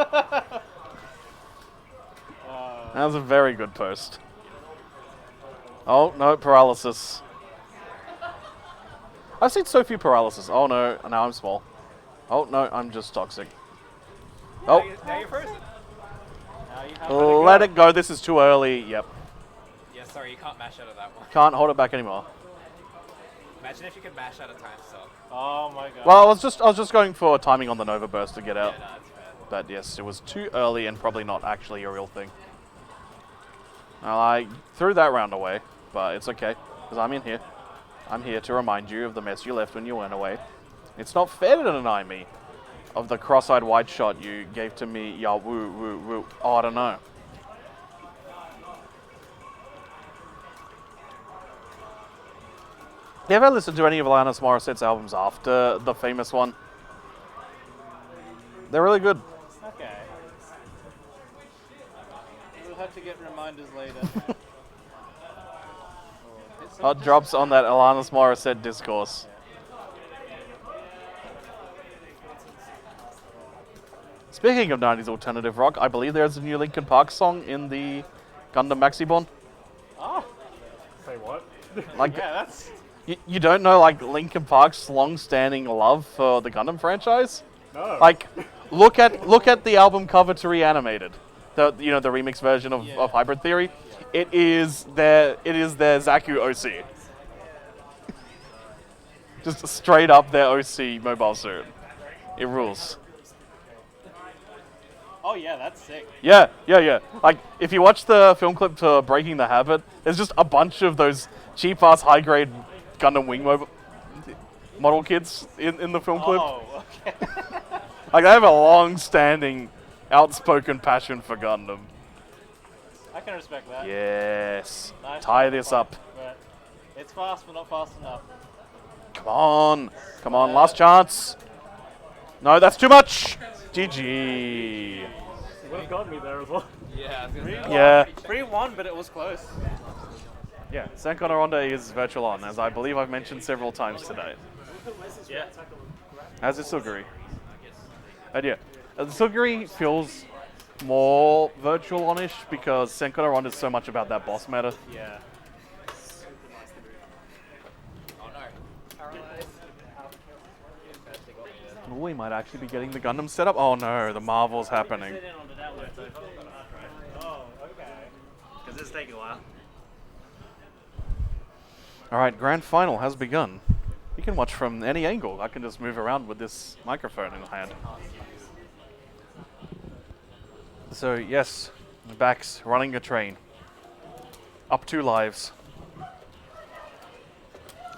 That was a very good post. Oh, no, paralysis. I've seen so few paralysis. Oh, no, now I'm small. Oh, no, I'm just toxic. Oh, Now you're first. Now you have let it go. This is too early. Yep. Yeah, sorry, you can't mash out of that one. Can't hold it back anymore. Imagine if you could mash out a time stop. Oh my god. Well, I was just going for timing on the Nova Burst to get out. Yeah, no, that's fair. But yes, it was too early and probably not actually a real thing. Well, I threw that round away, but it's okay, because I'm in here. I'm here to remind you of the mess you left when you went away. It's not fair to deny me of the cross-eyed wide shot you gave to me. Yeah, woo, woo, woo. Oh, I don't know. you ever listened to any of Alanis Morissette's albums after the famous one? They're really good. Okay. We'll have to get reminders later. Hot drops on that Alanis Morissette discourse. Speaking of 90s alternative rock, I believe there's a new Linkin Park song in the Gundam Maxi Bond. Oh, Say what? Like, yeah, that's... you don't know like Linkin Park's long-standing love for the Gundam franchise? No. Like, look at the album cover to Reanimated, the remix version of Hybrid Theory. It is their Zaku OC. Just straight up their OC mobile suit. It rules. Oh yeah, that's sick. Yeah. Like, if you watch the film clip to Breaking the Habit, there's just a bunch of those cheap-ass high-grade Gundam Wing model kits in the film clip. Oh, okay. Like, they have a long-standing, outspoken passion for Gundam. I can respect that. Yes. Nice Tie try, this up. But it's fast, but not fast enough. Come on, last chance. No, that's too much. GG. Would have got me there as well. Yeah, I was gonna Yeah. 3-1, but it was close. Yeah, Senko no Ronda is virtual on, as I believe I've mentioned several times today. Yeah. As is Suguri. And yeah, Suguri feels more virtual on-ish because Senko no Ronda is so much about that boss meta. Yeah. Oh, we might actually be getting the Gundam set up. Oh no, the Marvel's happening. Oh, okay. Because it's taking a while. Alright, grand final has begun. You can watch from any angle. I can just move around with this microphone in hand. So yes, Bax running a train. Up 2 lives.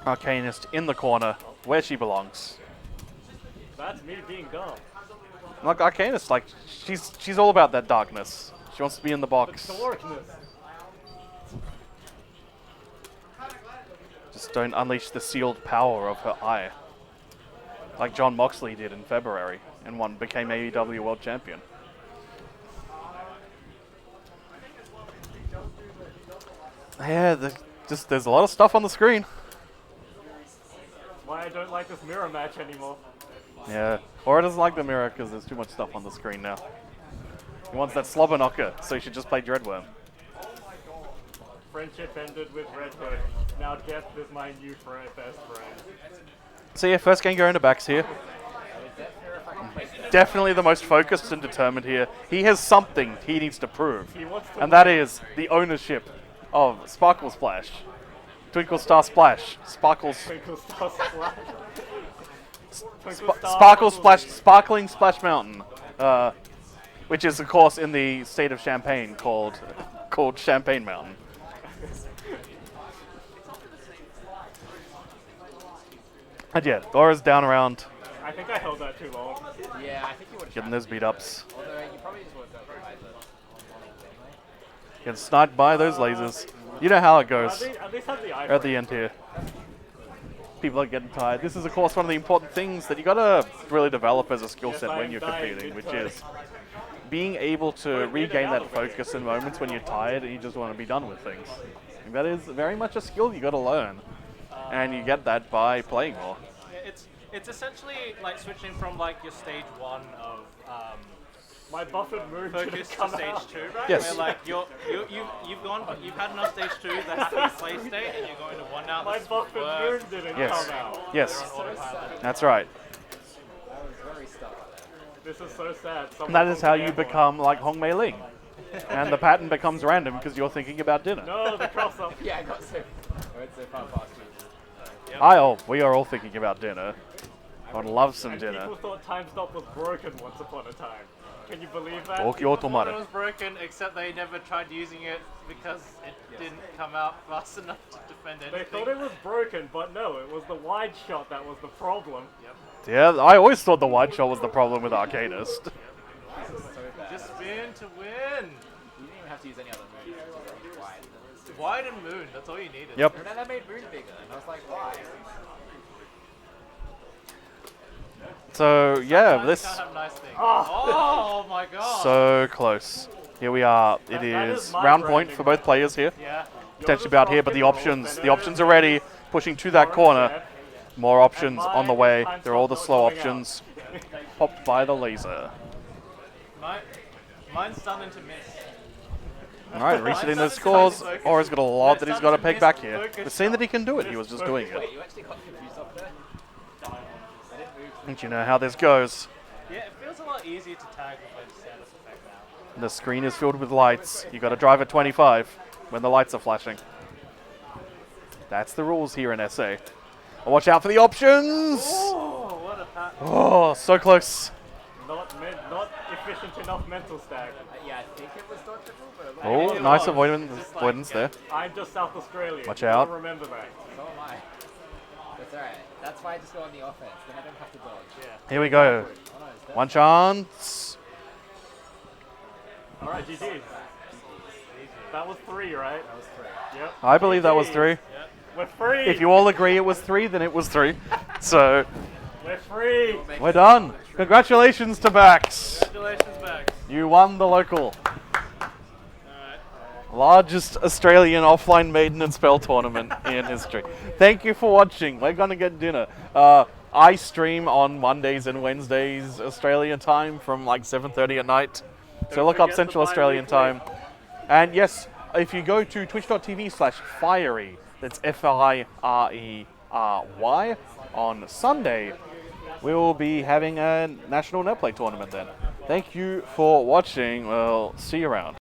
Arcanist in the corner, where she belongs. That's me being dumb. Like Arcanist, like she's all about that darkness. She wants to be in the box. The darkness. Just don't unleash the sealed power of her eye. Like John Moxley did in February and became AEW World Champion. Yeah, there's a lot of stuff on the screen. Why I don't like this mirror match anymore. Yeah, or it doesn't like the mirror because there's too much stuff on the screen now. He wants that slobber knocker, so he should just play Dreadworm. Friendship ended with Red Hood. Now Death is my new best friend. So yeah, first game going to Bax here. Definitely the most focused and determined here. He has something he needs to prove, He wants to and that is the ownership of Sparkle Splash. Twinkle Star Splash. Sparkles. Twinkle Star Splash. Sparkle Splash. Sparkling Splash Mountain. Which is, of course, in the state of Champagne called Champagne Mountain. And yeah, Laura's down around I think I held that too long. Yeah, I think you would have getting those beat ups. Although you probably just would have got Getting sniped by those lasers. You know how it goes At least have the eye. at the end here. People are getting tired. This is, of course, one of the important things that you gotta really develop as a skill set when you're competing, which is being able to regain that focus in moments when you're tired and you just want to be done with things. And that is very much a skill you gotta learn. And you get that by playing more. It's essentially like switching from like your stage 1 of My buffered moon focus to come stage out. 2, right? Yes. Where like you've had enough stage 2, the happy play state, and you're going to 1 now. My This will buffered moon work. didn't Yes. come out. Yes, that's right. This is so sad. And that is how you become like Hong Mei Ling. And the pattern becomes random because you're thinking about dinner. No, the cross up. Yeah, I got so. It's so far past you. We are all thinking about dinner. I would love some dinner. People thought Time Stop was broken once upon a time. Can you believe that? Tokyo It Tomato. was broken, except they never tried using it because it didn't come out fast enough to defend anything. They thought it was broken, but no, it was the wide shot that was the problem. Yeah, I always thought the wide shot was the problem with Arcanist. Just spin to win. You didn't even have to use any other moves. Just wide. Wide and Moon, that's all you needed. Yep. And then I made Moon bigger, and I was like, why? So yeah, this Can't have nice things. Oh my god. so close. Here we are. It that is is my round point branding. for both players here. Yeah. Potentially about here, but the options are ready. Pushing to that corner. More options on the way. They're all the slow options. Popped by the laser. Mine's starting to miss. All right, resetting those scores. Aura's got a lot that he's got to peg back here. We've seen that he can do it. He was just doing it. You actually got confused up there? And you know how this goes. Yeah, it feels a lot easier to tag with the status effect now. The screen is filled with lights. You got to drive at 25 when the lights are flashing. That's the rules here in SA. Watch out for the options. Oh, what a pat. Oh, so close. Not efficient enough mental stack. Yeah, I think it was dodgeable, but Oh, nice avoidance there. I'm just South Australian. Watch You gotta out. Remember that. so am I. That's alright. That's why I just go on the offense, then I don't have to dodge. Yeah. Here we go. One chance. All right, GG. That was 3, right? That was 3. Yep. I believe that was 3. We're free. If you all agree it was 3, then it was 3. So, We're free. we're done. Congratulations to Bax. Congratulations, Max. You won the local. Largest Australian offline Maiden and Spell tournament in history. Thank you for watching. We're going to get dinner. I stream on Mondays and Wednesdays Australian time from like 7:30 at night. So look up forget Central the Australian bi-weekly. time. And yes, if you go to twitch.tv/Fiery, that's Firery on Sunday, we will be having a national netplay tournament then. Thank you for watching. We'll see you around.